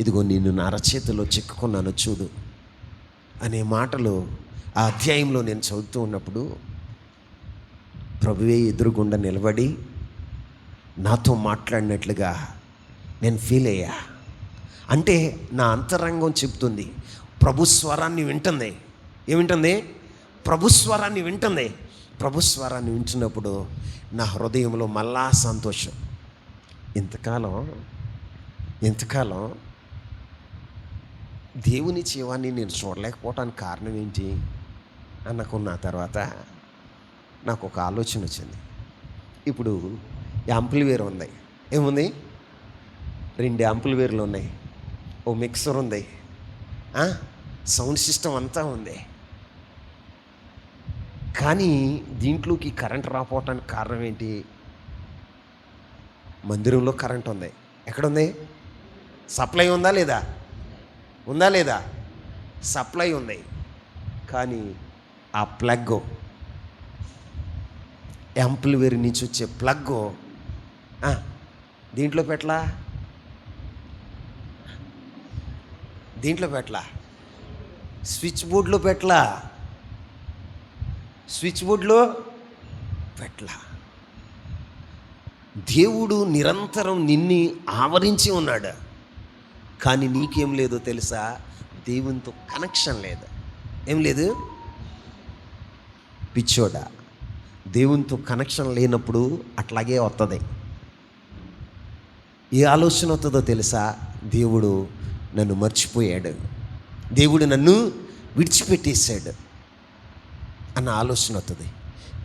ఇదిగో నేను నా అరచేతిలో చిక్కుకున్నాను చూడు అనే మాటలు ఆ అధ్యాయంలో నేను చదువుతూ ఉన్నప్పుడు ప్రభువే ఎదురుగుండా నిలబడి నాతో మాట్లాడినట్లుగా నేను ఫీల్ అయ్యా. అంటే నా అంతరంగం చెప్తుంది, ప్రభు స్వరాన్ని వింటుంది. ఏమింటుంది? ప్రభు స్వరాన్ని వింటుంది. ప్రభు స్వరాన్ని వింటున్నప్పుడు నా హృదయంలో మళ్ళా సంతోషం. ఇంతకాలం దేవుని జీవాన్ని నేను చూడలేకపోవటానికి కారణం ఏంటి అనుకున్న తర్వాత నాకు ఒక ఆలోచన వచ్చింది. ఇప్పుడు యాంప్లివేర్ ఉంది, ఏముంది? 2 యాంప్లివేర్లు ఉన్నాయి, ఓ మిక్సర్ ఉంది, సౌండ్ సిస్టమ్ అంతా ఉంది. కానీ దీంట్లోకి కరెంట్ రాకపోవటానికి కారణం ఏంటి? మందిరంలో కరెంట్ ఉంది. ఎక్కడుంది? సప్లై ఉందా లేదా? సప్లై ఉంది. కానీ ఆ ప్లగ్, యాంప్లివేర్ నుంచి వచ్చే ప్లగ్ దీంట్లో పెట్టలా, స్విచ్ బోర్డులో పెట్టలా. దేవుడు నిరంతరం నిన్ను ఆవరించి ఉన్నాడు, కానీ నీకేం లేదో తెలుసా? దేవునితో కనెక్షన్ లేదు. ఏం లేదు? పిచ్చోడా, దేవునితో కనెక్షన్ లేనప్పుడు అట్లాగే వస్తుంది. ఏ ఆలోచన వస్తుందో తెలుసా? దేవుడు నన్ను మర్చిపోయాడు, దేవుడు నన్ను విడిచిపెట్టేశాడు అన్న ఆలోచన వస్తుంది.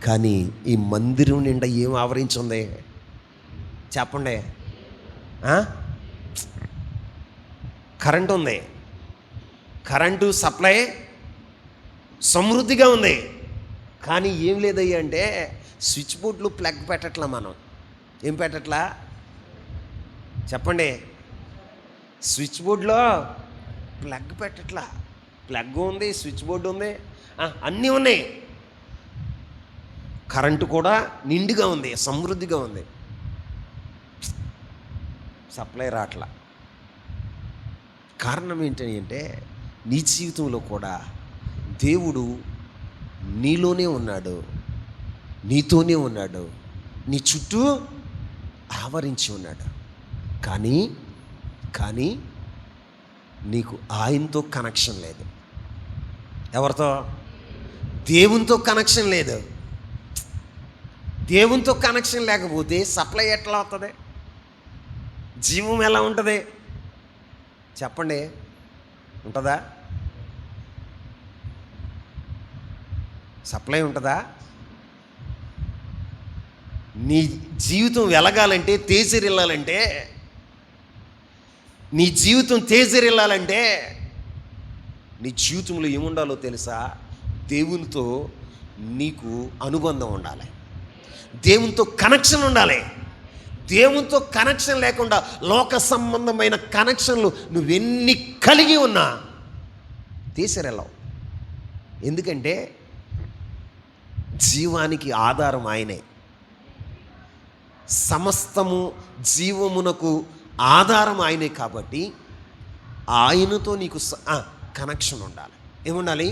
కానీ ఈ మందిరం నిండా ఏం ఆవరించి ఉంది చెప్పండి? కరెంట్ ఉంది, కరెంటు సప్లై సమృద్ధిగా ఉంది. కానీ ఏం లేదయ్యా అంటే స్విచ్ బోర్డులో ప్లగ్ పెట్టట్లా. మనం ఏం పెట్టట్లా చెప్పండి? స్విచ్ బోర్డులో ప్లగ్ పెట్టట్లా. ప్లగ్ ఉంది, స్విచ్ బోర్డు ఉంది, అన్నీ ఉన్నాయి. కరెంటు కూడా నిండుగా ఉంది, సమృద్ధిగా ఉంది. సప్లై రాట్లా. కారణం ఏంటంటే నీ జీవితంలో కూడా దేవుడు నీలోనే ఉన్నాడు, నీతోనే ఉన్నాడు, నీ చుట్టూ ఆవరించి ఉన్నాడు. కానీ నీకు ఆయనతో కనెక్షన్ లేదు. ఎవరితో? దేవునితో కనెక్షన్ లేదు. దేవునితో కనెక్షన్ లేకపోతే సప్లై ఎట్లా అవుతుంది? జీవం ఎలా ఉంటుంది చెప్పండి? ఉంటుందా? సప్లై ఉంటుందా? నీ జీవితం వెలగాలంటే, తేజరిల్లాలంటే, నీ జీవితం తేజరిల్లాలంటే నీ జీవితంలో ఏముండాలో తెలుసా? దేవునితో నీకు అనుబంధం ఉండాలి, దేవునితో కనెక్షన్ ఉండాలి. దేవునితో కనెక్షన్ లేకుండా లోక సంబంధమైన కనెక్షన్లు నువ్వెన్ని కలిగి ఉన్నా తీసిరెళ్ళవు. ఎందుకంటే జీవానికి ఆధారం ఆయనే. సమస్తము జీవమునకు ఆధారం ఆయనే. కాబట్టి ఆయనతో నీకు కనెక్షన్ ఉండాలి. ఏముండాలి?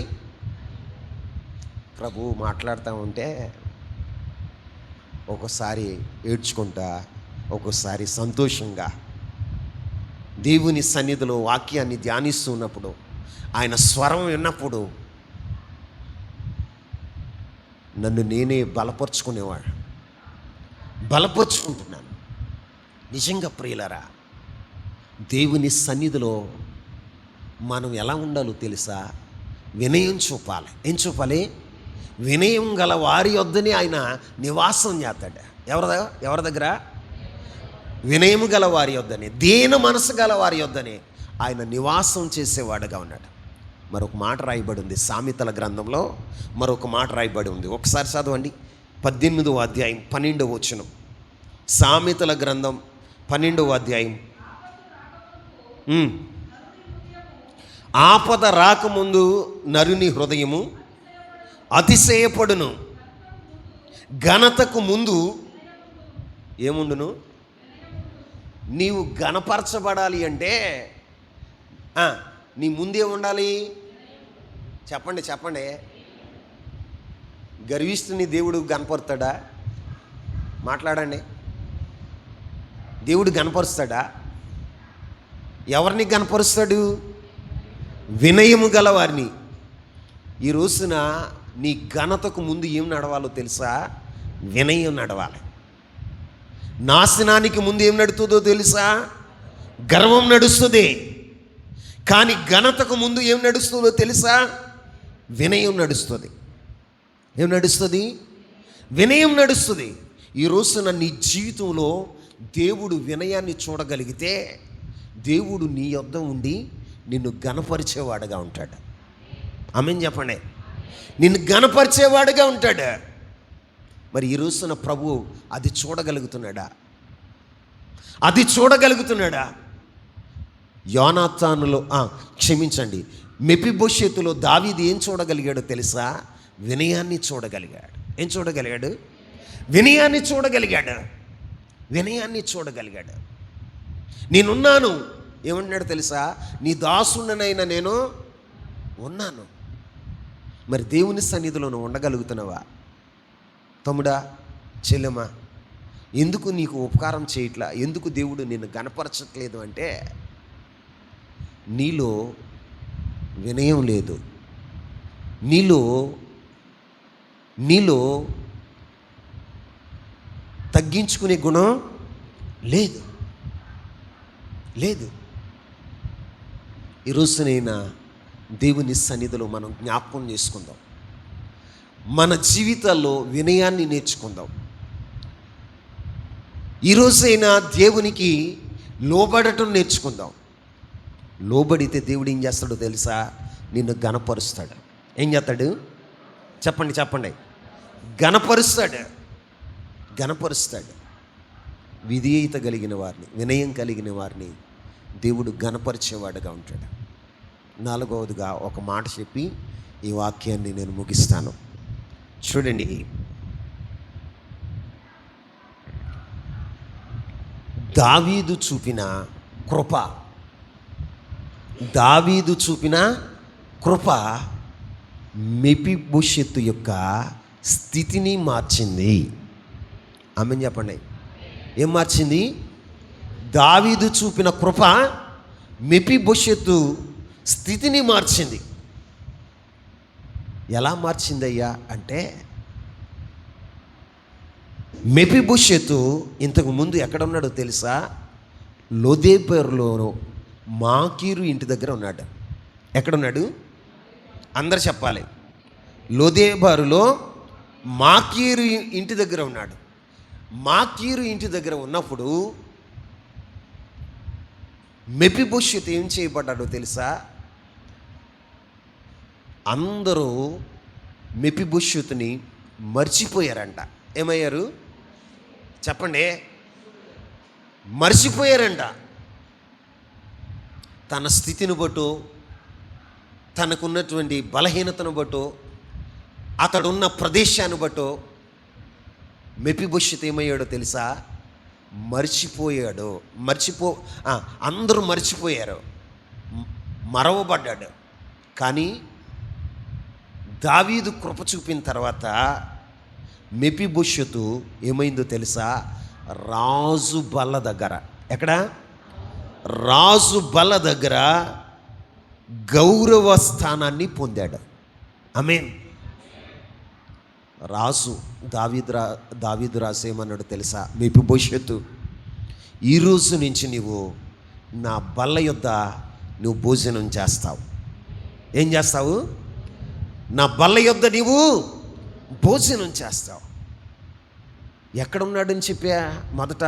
ప్రభు మాట్లాడుతూ ఉంటే ఒక్కోసారి ఏడ్చుకుంటా, ఒక్కోసారి సంతోషంగా దేవుని సన్నిధిలో వాక్యాన్ని ధ్యానిస్తున్నప్పుడు, ఆయన స్వరం విన్నప్పుడు నన్ను నేనే బలపరుచుకుంటున్నాను. నిజంగా ప్రియులరా, దేవుని సన్నిధిలో మనం ఎలా ఉండాలో తెలుసా? వినయం చూపాలి. ఏం చూపాలి? వినయం గల వారి వద్దనే ఆయన నివాసం చేస్తాడు. ఎవరి దగ్గర? వినయము గల వారి యొద్దనే, దీన మనసు గల వారి యొద్దనే ఆయన నివాసం చేసేవాడుగా ఉన్నాడు. మరొక మాట రాయబడి ఉంది సామెతల గ్రంథంలో, మరొక మాట రాయబడి ఉంది. ఒకసారి చదవండి, 18వ అధ్యాయం 12వ వచనం. సామెతల గ్రంథం 12వ అధ్యాయం. ఆపద రాకముందు నరుని హృదయము అతిశయపడును, ఘనతకు ముందు ఏముండును? నీవు ఘనపరచబడాలి అంటే నీ ముందే ఉండాలి. చెప్పండి చెప్పండి. గర్విస్తుని దేవుడు గనపరుస్తాడా? మాట్లాడండి. దేవుడు గనపరుస్తాడా? ఎవరిని గనపరుస్తాడు? వినయము గలవారిని. ఈ రోజున నీ ఘనతకు ముందు ఏం నడవాలో తెలుసా? వినయం నడవాలి. నాశనానికి ముందు ఏం నడుస్తుందో తెలుసా? గర్వం నడుస్తుంది. కానీ ఘనతకు ముందు ఏం నడుస్తుందో తెలుసా? వినయం నడుస్తుంది. ఏం నడుస్తుంది? వినయం నడుస్తుంది. ఈ రోజున నీ జీవితంలో దేవుడు వినయాన్ని చూడగలిగితే దేవుడు నీ యొద్ద ఉండి నిన్ను ఘనపరిచేవాడుగా ఉంటాడు. ఆమేన్ చెప్పండి. నిన్ను ఘనపరిచేవాడుగా ఉంటాడు. మరి ఈ రోజున ప్రభు అది చూడగలుగుతున్నాడా? అది చూడగలుగుతున్నాడా? యోనాతానులో క్షమించండి, మెఫీబోషెతులో దావీదు ఏం చూడగలిగాడో తెలుసా? వినయాన్ని చూడగలిగాడు. ఏం చూడగలిగాడు? వినయాన్ని చూడగలిగాడు. వినయాన్ని చూడగలిగాడు. నేనున్నాను ఏమన్నాడు తెలుసా? నీ దాసుడనైనా నేను ఉన్నాను. మరి దేవుని సన్నిధిలో నువ్వు ఉండగలుగుతున్నావా? తమ్ముడా, చెల్లెమా, ఎందుకు నీకు ఉపకారం చేయట్లా? ఎందుకు దేవుడు నిన్ను గనపరచట్లేదు అంటే నీలో వినయం లేదు. నీలో తగ్గించుకునే గుణం లేదు. ఈరోజునైనా దేవుని సన్నిధిలో మనం జ్ఞాపకం చేసుకుందాం. మన జీవితాల్లో వినయాన్ని నేర్చుకుందాం. ఈరోజైనా దేవునికి లోబడటం నేర్చుకుందాం. లోబడితే దేవుడు ఏం చేస్తాడో తెలుసా? నిన్ను ఘనపరుస్తాడు. ఏం చేస్తాడు? చెప్పండి. ఘనపరుస్తాడు. విధేయత కలిగిన వారిని, వినయం కలిగిన వారిని దేవుడు ఘనపరిచేవాడుగా ఉంటాడు. 4వదిగా ఒక మాట చెప్పి ఈ వాక్యాన్ని నేను ముగిస్తాను. చూడండి, దావీదు చూపిన కృప మెఫీబోషెతు యొక్క స్థితిని మార్చింది. ఆమేన్ చెప్పండి. ఏం మార్చింది? దావీదు చూపిన కృప మెఫీబోషెతు స్థితిని మార్చింది. ఎలా మార్చిందయ్యా అంటే, మెఫీబోషెతు ఇంతకు ముందు ఎక్కడ ఉన్నాడో తెలుసా? లోదెబారులో మాకీరు ఇంటి దగ్గర ఉన్నాడు. ఎక్కడున్నాడు? అందరు చెప్పాలి. లోదెబారులో మాకీరు ఇంటి దగ్గర ఉన్నాడు. మాకీరు ఇంటి దగ్గర ఉన్నప్పుడు మెఫీబోషెతు ఏం చేయబడ్డాడో తెలుసా? అందరూ మెఫీబోషెతుని మర్చిపోయారంట. ఏమయ్యారు? చెప్పండి. మర్చిపోయారంట. తన స్థితిని బట్టు, తనకున్నటువంటి బలహీనతను బట్టు, అతడున్న ప్రదేశాన్ని బట్టు మెఫీబోషెతు ఏమయ్యాడో తెలుసా? మర్చిపోయాడు. అందరూ మర్చిపోయారు, మరవబడ్డాడు. కానీ దావీదు కృప చూపిన తర్వాత మెఫీబోషెతు ఏమైందో తెలుసా? రాజు బల్ల దగ్గర, ఎక్కడ? రాజు బల్ల దగ్గర గౌరవ స్థానాన్ని పొందాడు. ఆమేన్. రాజు దావీదు రాజు ఏమన్నాడు తెలుసా? మెఫీబోషెతు, ఈరోజు నుంచి నీవు నా బల్ల యొద్ద నువ్వు భోజనం చేస్తావు. ఏం చేస్తావు? నా బల్ల యొద్ద నీవు భోజనం చేస్తావు. ఎక్కడున్నాడని చెప్పా? మొదట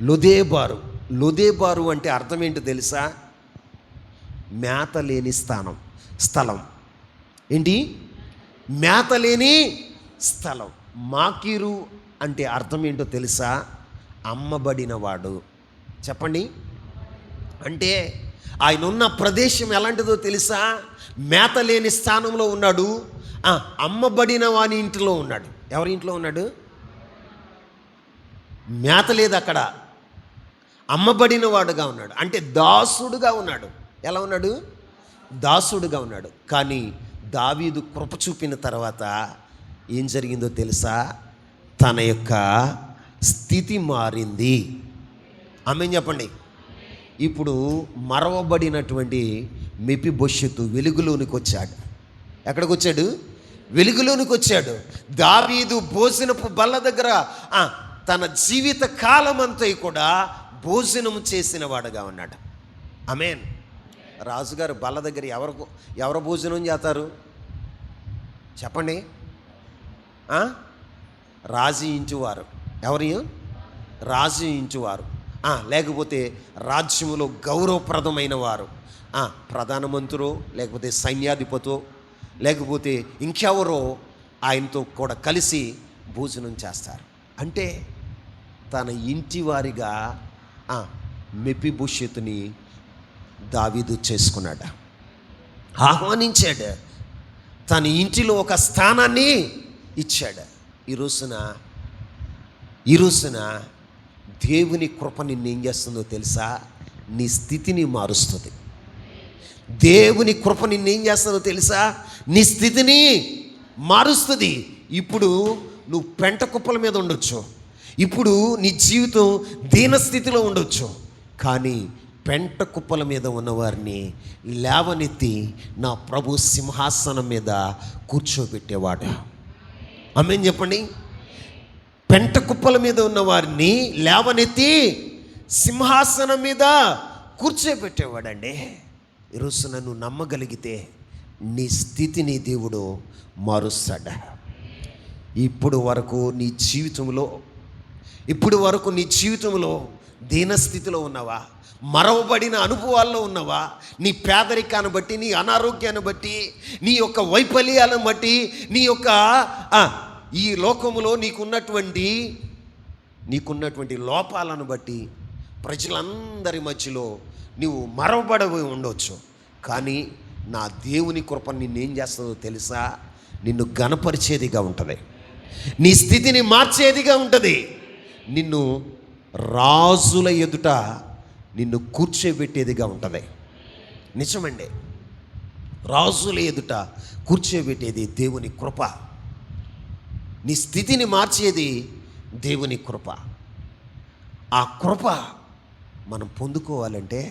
లొదేబారు. లొదేబారు అంటే అర్థం ఏంటో తెలుసా? మేత లేని స్థలం. ఏంటి? మేత లేని స్థలం. మాకీరు అంటే అర్థం ఏంటో తెలుసా? అమ్మబడినవాడు. చెప్పండి. అంటే ఆయన ఉన్న ప్రదేశం ఎలాంటిదో తెలుసా? మేత లేని స్థానంలో ఉన్నాడు. అమ్మబడిన వాని ఇంటిలో ఉన్నాడు. ఎవరి ఇంట్లో ఉన్నాడు? మేత లేదు అక్కడ, అమ్మబడిన వాడుగా ఉన్నాడు. అంటే దాసుడుగా ఉన్నాడు. ఎలా ఉన్నాడు? దాసుడుగా ఉన్నాడు. కానీ దావీదు కృప చూపిన తర్వాత ఏం జరిగిందో తెలుసా? తన యొక్క స్థితి మారింది. ఆమేన్ చెప్పండి. ఇప్పుడు మరవబడినటువంటి మెఫీబోషెతు వెలుగులోనికి వచ్చాడు. ఎక్కడికి వచ్చాడు? వెలుగులోనికి వచ్చాడు. దావీదు భోజనపు బల్ల దగ్గర తన జీవిత కాలమంతా కూడా భోజనం చేసిన వాడుగా ఉన్నాడు. ఆమేన్. రాజుగారు బల్ల దగ్గర ఎవరు భోజనం చేస్తారు చెప్పండి? రాజు ఇంచువారు. ఎవరు? రాజు ఇంచువారు. లేకపోతే రాజ్యములో గౌరవప్రదమైన వారు, ప్రధానమంత్రులు, లేకపోతే సైన్యాధిపతో, లేకపోతే ఇంకెవరో ఆయనతో కూడా కలిసి భోజనం చేస్తారు. అంటే తన ఇంటి వారిగా మెఫీబోషెతుని దావీదు చేసుకున్నాడు, ఆహ్వానించాడు, తన ఇంటిలో ఒక స్థానాన్ని ఇచ్చాడు. ఈ రోజున దేవుని కృప నిన్ను ఏం చేస్తుందో తెలుసా? నీ స్థితిని మారుస్తుంది. దేవుని కృప నిన్ను ఏం చేస్తుందో తెలుసా? నీ స్థితిని మారుస్తుంది. ఇప్పుడు నువ్వు పెంట కుప్పల మీద ఉండొచ్చు, ఇప్పుడు నీ జీవితం దీనస్థితిలో ఉండొచ్చు, కానీ పెంట కుప్పల మీద ఉన్నవారిని లేవనెత్తి నా ప్రభు సింహాసనం మీద కూర్చోబెట్టేవాడు. ఆమేన్ చెప్పండి. పెంట కుప్పల మీద ఉన్న వారిని లేవనెత్తి సింహాసనం మీద కూర్చోబెట్టేవాడండి. ఈరోజు నన్ను నమ్మగలిగితే నీ స్థితిని దేవుడు మారుస్తాడు. ఇప్పుడు వరకు నీ జీవితంలో దీనస్థితిలో ఉన్నావా? మరవబడిన అనుభవాల్లో ఉన్నావా? నీ పేదరికాన్ని బట్టి, నీ అనారోగ్యాన్ని బట్టి, నీ యొక్క వైఫల్యాలను బట్టి, నీ యొక్క ఈ లోకములో నీకున్నటువంటి లోపాలను బట్టి ప్రజలందరి మధ్యలో నీవు మరవబడవి ఉండవచ్చు. కానీ నా దేవుని కృప నిన్నేం చేస్తుందో తెలుసా? నిన్ను ఘనపరిచేదిగా ఉంటుంది, నీ స్థితిని మార్చేదిగా ఉంటుంది, నిన్ను రాజుల ఎదుట నిన్ను కూర్చోబెట్టేదిగా ఉంటుంది. నిజమండి, రాజుల ఎదుట కూర్చోబెట్టేది దేవుని కృప. నీ స్థితిని మార్చేది దేవుని కృప. ఆ కృప మనం పొందుకోవాలంటే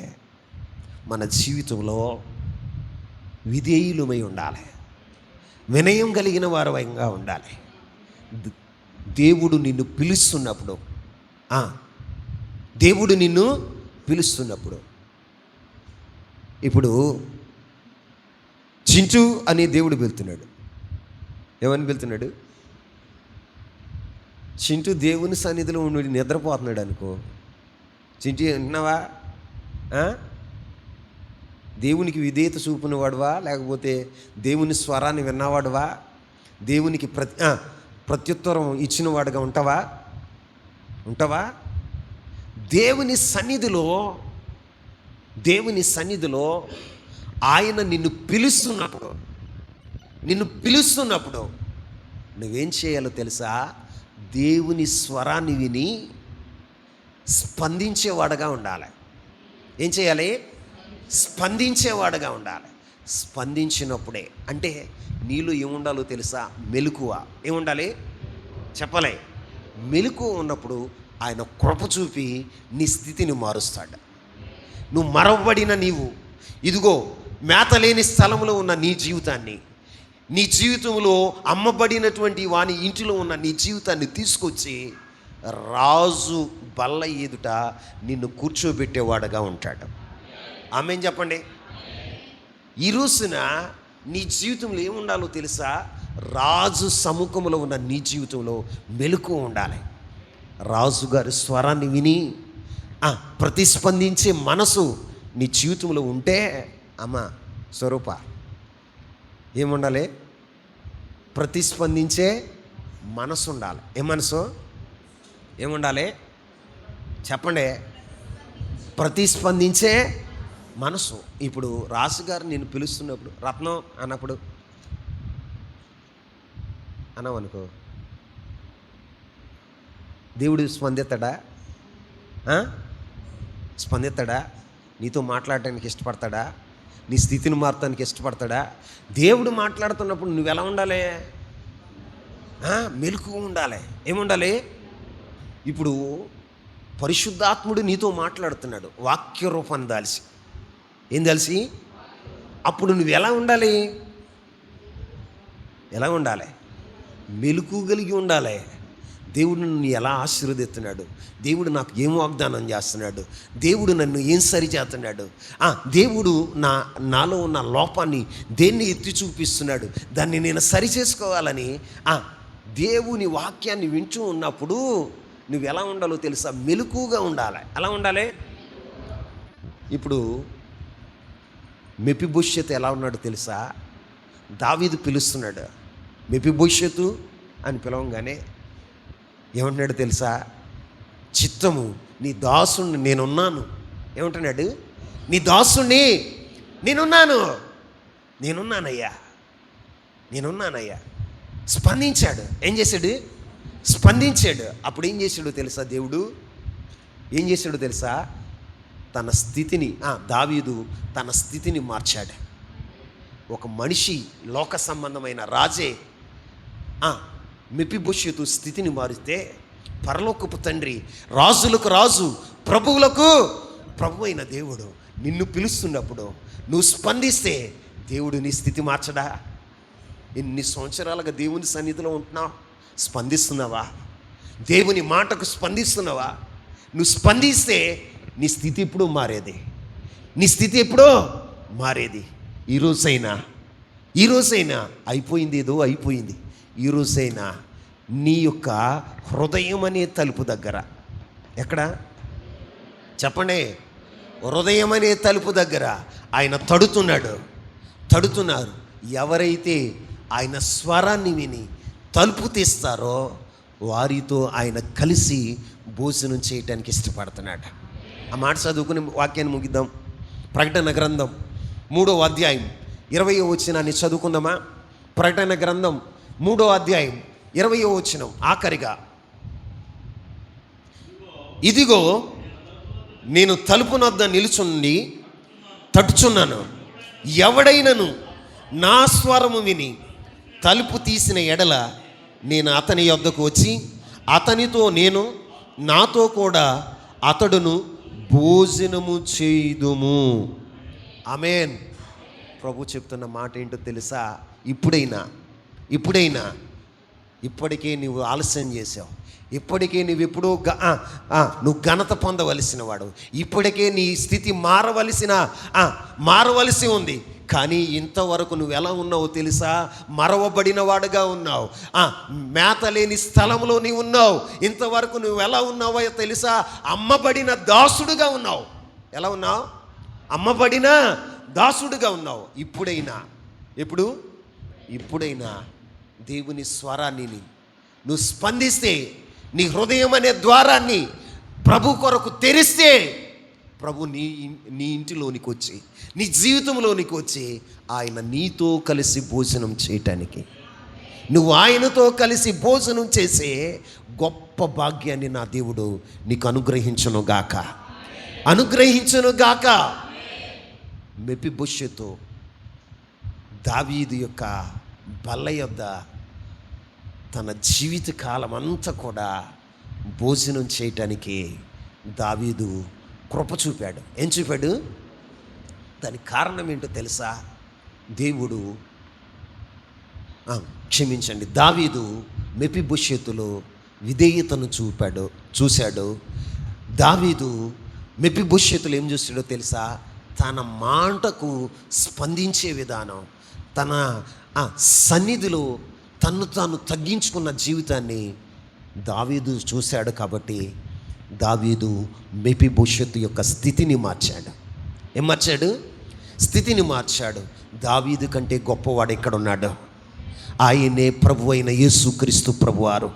మన జీవితంలో విధేయులమై ఉండాలి, వినయం కలిగిన వారంగా ఉండాలి. దేవుడు నిన్ను పిలుస్తున్నప్పుడు ఇప్పుడు చింటూ అనే దేవుడు పిలుస్తున్నాడు. ఏమని పిలుతున్నాడు? చింటూ దేవుని సన్నిధిలో ఉండి నిద్రపోతున్నాడు అనుకో. చింటూ విన్నావా? దేవునికి విధేయత చూపిన వాడువా, లేకపోతే దేవుని స్వరాన్ని విన్నవాడువా, దేవునికి ప్రత్యుత్తరం ఇచ్చిన వాడుగా ఉంటావా? దేవుని సన్నిధిలో ఆయన నిన్ను పిలుస్తున్నప్పుడు నువ్వేం చేయాలో తెలుసా? దేవుని స్వరాన్ని విని స్పందించేవాడుగా ఉండాలి. ఏం చేయాలి? స్పందించేవాడుగా ఉండాలి. స్పందించినప్పుడే అంటే నీలో ఏముండాలో తెలుసా? మెలకువ. ఏముండాలి చెప్పలే? మెలకువ ఉన్నప్పుడు ఆయన కృప చూపి నీ స్థితిని మారుస్తాడు. నువ్వు మరవబడిన ఇదిగో మేత లేని స్థలంలో ఉన్న నీ జీవితంలో అమ్మబడినటువంటి వాని ఇంటిలో ఉన్న నీ జీవితాన్ని తీసుకొచ్చి రాజు బల్ల ఎదుట నిన్ను కూర్చోబెట్టేవాడుగా ఉంటాడు. ఆమేన్ చెప్పండి. ఈ రోజున నీ జీవితంలో ఏముండాలో తెలుసా? రాజు సముఖంలో ఉన్న నీ జీవితంలో మెలకువ ఉండాలి. రాజుగారి స్వరాన్ని విని ప్రతిస్పందించే మనసు నీ జీవితంలో ఉంటే అమ్మ స్వరూప ఏముండాలి? ప్రతిస్పందించే మనసు ఉండాలి. ఏ మనసు? ఏముండాలి చెప్పండి? ప్రతిస్పందించే మనసు. ఇప్పుడు రాజుగారు నేను పిలుస్తున్నప్పుడు రత్నం అన్నప్పుడు అన్నావనుకో, దేవుడు స్పందిస్తాడా? స్పందిస్తాడా? నీతో మాట్లాడటానికి ఇష్టపడతాడా? నీ స్థితిని మారటానికి ఇష్టపడతాడా? దేవుడు మాట్లాడుతున్నప్పుడు నువ్వు ఎలా ఉండాలి? మెలకుగా ఉండాలి. ఏముండాలి? ఇప్పుడు పరిశుద్ధాత్ముడు నీతో మాట్లాడుతున్నాడు వాక్య రూపాన్ని దాల్చి. ఏం తెలిసి? అప్పుడు నువ్వు ఎలా ఉండాలి? ఎలా ఉండాలి? మెలకు కలిగి ఉండాలి. దేవుడు నన్ను ఎలా ఆశీర్వదిస్తున్నాడు, దేవుడు నాకు ఏం వాగ్దానం చేస్తున్నాడు, దేవుడు నన్ను ఏం సరిచేస్తున్నాడు, దేవుడు నాలో ఉన్న లోపాన్ని దేన్ని ఎత్తి చూపిస్తున్నాడు, దాన్ని నేను సరి చేసుకోవాలని దేవుని వాక్యాన్ని వింటూ ఉన్నప్పుడు నువ్వు ఎలా ఉండాలో తెలుసా? మెలకుగా ఉండాలి. ఎలా ఉండాలి? ఇప్పుడు మెఫీబోషెతు ఎలా ఉన్నాడు తెలుసా? దావీదు పిలుస్తున్నాడు మెఫీబోషెతు అని పిలవంగానే ఏమంటున్నాడు తెలుసా? చిత్తము నీ దాసుని నేనున్నాను. ఏమంటున్నాడు? నీ దాసుని నేనున్నానయ్యా. స్పందించాడు. ఏం చేశాడు? స్పందించాడు. అప్పుడు ఏం చేశాడు తెలుసా? దేవుడు ఏం చేశాడు తెలుసా? తన స్థితిని దావీదు తన స్థితిని మార్చాడు. ఒక మనిషి లోక సంబంధమైన రాజే మెఫీబోషెతు స్థితిని మారితే పరలోకపు తండ్రి, రాజులకు రాజు, ప్రభువులకు ప్రభు అయిన దేవుడు నిన్ను పిలుస్తున్నప్పుడు నువ్వు స్పందిస్తే దేవుడు నీ స్థితి మార్చడా? ఎన్ని సంవత్సరాలుగా దేవుని సన్నిధిలో ఉంటున్నావు? స్పందిస్తున్నావా? దేవుని మాటకు స్పందిస్తున్నావా? నువ్వు స్పందిస్తే నీ స్థితి ఎప్పుడూ మారేది. నీ స్థితి ఎప్పుడో మారేది. ఈరోజైనా అయిపోయింది, ఏదో అయిపోయింది. ఈరోజైనా నీ యొక్క హృదయం అనే తలుపు దగ్గర, ఎక్కడ చెప్పండి? హృదయం అనే తలుపు దగ్గర ఆయన తడుతున్నారు. ఎవరైతే ఆయన స్వరాన్ని విని తలుపు తీస్తారో వారితో ఆయన కలిసి భోజనం చేయటానికి ఇష్టపడుతున్నాడు. ఆ మాట చదువుకుని వాక్యాన్ని ముగిద్దాం. ప్రకటన గ్రంథం 3వ అధ్యాయం 20వ వచనాన్ని చదువుకుందామా? ప్రకటన గ్రంథం 3వ అధ్యాయం 20వ వచనం ఆఖరిగా, ఇదిగో నేను తలుపు వద్ద నిలుచుండి తట్టుచున్నాను. ఎవడైనను నా స్వరము విని తలుపు తీసిన ఎడల నేను అతని యొద్దకు వచ్చి అతనితో నేను, నాతో కూడా అతడును భోజనము చేయుదుము. ఆమేన్. ప్రభు చెప్తున్న మాట ఏంటో తెలుసా? ఇప్పటికే నువ్వు ఆలస్యం చేసావు. ఇప్పటికే నువ్వెప్పుడో నువ్వు ఘనత పొందవలసిన వాడు. ఇప్పటికే నీ స్థితి మారవలసి ఉంది. కానీ ఇంతవరకు నువ్వు ఎలా ఉన్నావో తెలుసా? మరవబడిన వాడుగా ఉన్నావు. మేత లేని స్థలంలో నీవు ఉన్నావు. ఇంతవరకు నువ్వు ఎలా ఉన్నావో తెలుసా? అమ్మబడిన దాసుడుగా ఉన్నావు. ఎలా ఉన్నావు? అమ్మబడిన దాసుడుగా ఉన్నావు. ఇప్పుడైనా దేవుని స్వరాన్ని నువ్వు స్పందిస్తే, నీ హృదయం అనే ద్వారాన్ని ప్రభు కొరకు తెరిస్తే, ప్రభు నీ ఇంటిలోనికి వచ్చి, నీ జీవితంలోనికి వచ్చి ఆయన నీతో కలిసి భోజనం చేయటానికి, నువ్వు ఆయనతో కలిసి భోజనం చేసే గొప్ప భాగ్యాన్ని నా దేవుడు నీకు అనుగ్రహించును గాక. మెఫీబోషెతు దావీదు యొక్క బల్ల యొద్ద తన జీవిత కాలం అంతా కూడా భోజనం చేయటానికి దావీదు కృప చూపాడు. ఏం చూపాడు? దానికి కారణం ఏంటో తెలుసా? దావీదు మెఫీబోషెతులో విధేయతను చూశాడు. దావీదు మెఫీబోషెతులు ఏం చూసాడో తెలుసా? తన మాటకు స్పందించే విధానం, తన సన్నిధిలో తాను తగ్గించుకున్న జీవితాన్ని దావీదు చూశాడు. కాబట్టి దావీదు మెఫీబోషెతు యొక్క స్థితిని మార్చాడు. ఏం మార్చాడు? స్థితిని మార్చాడు. దావీదు కంటే గొప్పవాడు ఇక్కడ ఉన్నాడు. ఆయనే ప్రభు అయిన యేసుక్రీస్తు ప్రభువారు.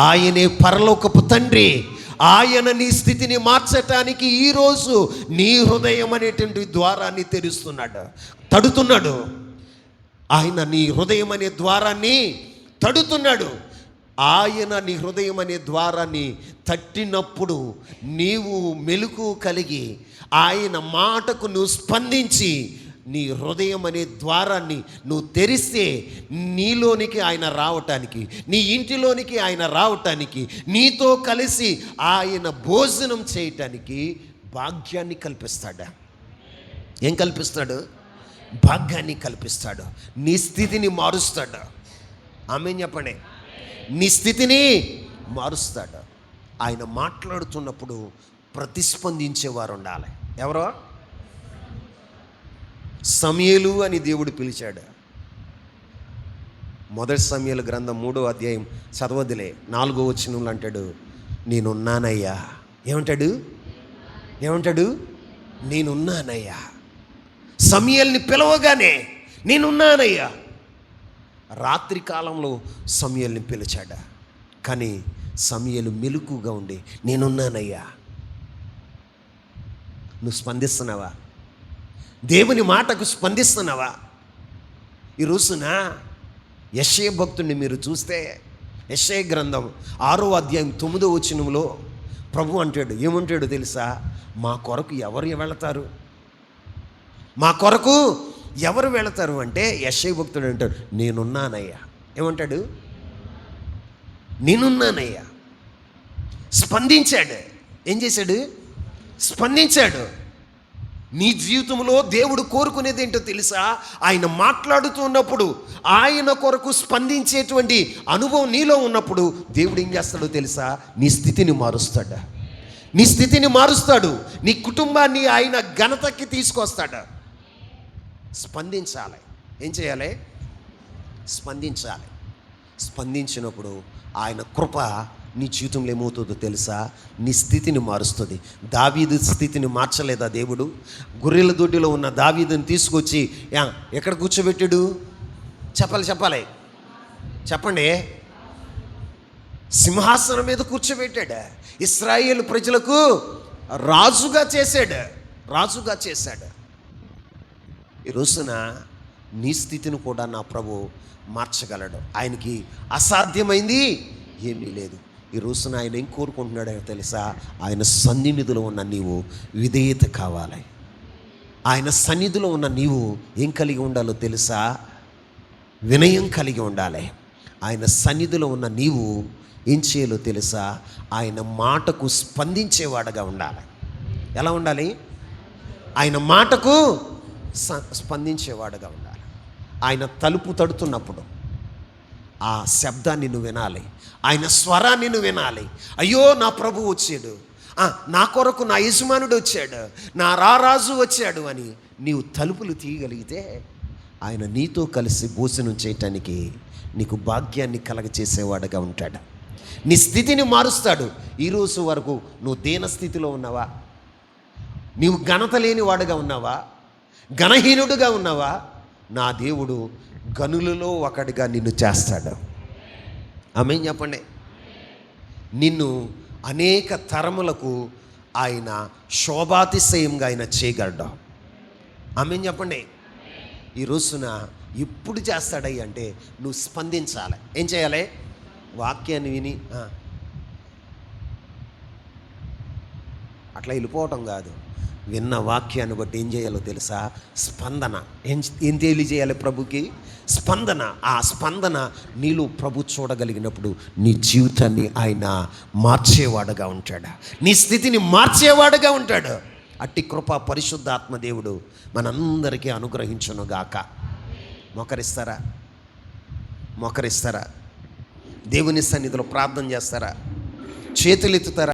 ఆయనే పరలోకపు తండ్రి. ఆయన నీ స్థితిని మార్చటానికి ఈరోజు నీ హృదయం అనేటువంటి ద్వారాన్ని తెరుస్తున్నాడు, తడుతున్నాడు. ఆయన నీ హృదయం అనే ద్వారాన్ని తడుతున్నాడు. ఆయన నీ హృదయం అనే ద్వారాన్ని తట్టినప్పుడు నీవు మెలకు కలిగి ఆయన మాటకు నువ్వు స్పందించి నీ హృదయం అనే ద్వారాన్ని నువ్వు తెరిస్తే నీలోనికి ఆయన రావటానికి, నీ ఇంటిలోనికి ఆయన రావటానికి, నీతో కలిసి ఆయన భోజనం చేయటానికి భాగ్యాన్ని కల్పిస్తాడు. ఏం కల్పిస్తాడు? భాగ్యాన్ని కల్పిస్తాడు. నీ స్థితిని మారుస్తాడు. ఆమేన్ చెప్పండి. నీ స్థితిని మారుస్తాడు. ఆయన మాట్లాడుతున్నప్పుడు ప్రతిస్పందించేవారు ఉండాలి. ఎవరో? సమూయేలు అని దేవుడు పిలిచాడు. మొదటి సమూయేలు గ్రంథం 3వ అధ్యాయం చదవదులే, 4వ వచనంలో అంటాడు, నేనున్నానయ్యా. ఏమంటాడు? నేనున్నానయ్యా. సమూయేలుని పిలవగానే నేనున్నానయ్యా. రాత్రి కాలంలో సమూయేలుని పిలిచాడు, కానీ సమూయేలు మెలకుగా ఉండి నేనున్నానయ్యా. నువ్వు స్పందిస్తున్నావా? దేవుని మాటకు స్పందిస్తున్నావా? ఈ రోజున యెషయా భక్తుడిని మీరు చూస్తే, యెషయా గ్రంథం 6వ అధ్యాయం 9వ వచనంలో ప్రభు అంటాడు, ఏమంటాడు తెలుసా? మా కొరకు ఎవరు వెళతారు? మా కొరకు ఎవరు వెళతారు అంటే యెషయా భక్తుడు అంటాడు, నేనున్నానయ్యా. ఏమంటాడు? నేనున్నానయ్యా. స్పందించాడు. ఏం చేశాడు? స్పందించాడు. నీ జీవితంలో దేవుడు కోరుకునేది ఏంటో తెలుసా? ఆయన మాట్లాడుతున్నప్పుడు ఆయన కొరకు స్పందించేటువంటి అనుభవం నీలో ఉన్నప్పుడు దేవుడు ఏం చేస్తాడో తెలుసా? నీ స్థితిని మారుస్తాడు. నీ స్థితిని మారుస్తాడు. నీ కుటుంబాన్ని ఆయన ఘనతకి తీసుకొస్తాడు. స్పందించాలి. ఏం చేయాలి? స్పందించాలి. స్పందించినప్పుడు ఆయన కృప నీ జీవితంలో ఏమవుతుందో తెలుసా? నీ స్థితిని మారుస్తుంది. దావీదు స్థితిని మార్చలేదా దేవుడు? గొర్రెల దొడ్డిలో ఉన్న దావీదుని తీసుకొచ్చి ఎక్కడ కూర్చోబెట్టాడు? చెప్పండి. సింహాసనం మీద కూర్చోబెట్టాడు. ఇశ్రాయేలు ప్రజలకు రాజుగా చేశాడు. ఈ రోజున నీ స్థితిని కూడా నా ప్రభు మార్చగలడు. ఆయనకి అసాధ్యమైంది ఏమీ లేదు. ఈ రోజున ఆయన ఏం కోరుకుంటున్నాడో తెలుసా? ఆయన సన్నిధిలో ఉన్న నీవు విధేయత కావాలి. ఆయన సన్నిధిలో ఉన్న నీవు ఏం కలిగి ఉండాలో తెలుసా? వినయం కలిగి ఉండాలి. ఆయన సన్నిధిలో ఉన్న నీవు ఏం చేయాలో తెలుసా? ఆయన మాటకు స్పందించేవాడుగా ఉండాలి. ఎలా ఉండాలి? ఆయన మాటకు స్పందించేవాడుగా ఉండాలి. ఆయన తలుపు తడుతున్నప్పుడు ఆ శబ్దాన్ని నువ్వు వినాలి. ఆయన స్వరాన్ని నువ్వు వినాలి. అయ్యో, నా ప్రభు వచ్చాడు, నా కొరకు నా యజమానుడు వచ్చాడు, నా రారాజు వచ్చాడు అని నీవు తలుపులు తీయగలిగితే ఆయన నీతో కలిసి భోజనం చేయటానికి నీకు భాగ్యాన్ని కలగచేసేవాడుగా ఉంటాడు. నీ స్థితిని మారుస్తాడు. ఈరోజు వరకు నువ్వు దీన స్థితిలో ఉన్నావా? నీవు ఘనత లేని వాడుగా ఉన్నావా? ఘనహీనుడుగా ఉన్నావా? నా దేవుడు గనులలో ఒకటిగా నిన్ను చేస్తాడు. ఆమేన్ చెప్పండి. నిన్ను అనేక తరములకు ఆయన శోభాతిశయంగా ఆయన చేయగలడు. ఆమేన్ చెప్పండి. ఈ రోజున ఎప్పుడు చేస్తాడయ్య అంటే నువ్వు స్పందించాలి. ఏం చేయాలి? వాక్యాన్ని విని అట్లా వెళ్ళిపోవటం కాదు. విన్న వాక్యాన్ని బట్టి ఏం చేయాలో తెలుసా? స్పందన. ఏం తెలియజేయాలి ప్రభుకి? స్పందన. ఆ స్పందన నీలో ప్రభు చూడగలిగినప్పుడు నీ జీవితాన్ని ఆయన మార్చేవాడుగా ఉంటాడు. నీ స్థితిని మార్చేవాడుగా ఉంటాడు. అట్టి కృప పరిశుద్ధాత్మ దేవుడు మనందరికీ అనుగ్రహించునుగాక. మొకరిస్తారా? దేవుని సన్నిధిలో ప్రార్థన చేస్తారా? చేతులెత్తుతారా?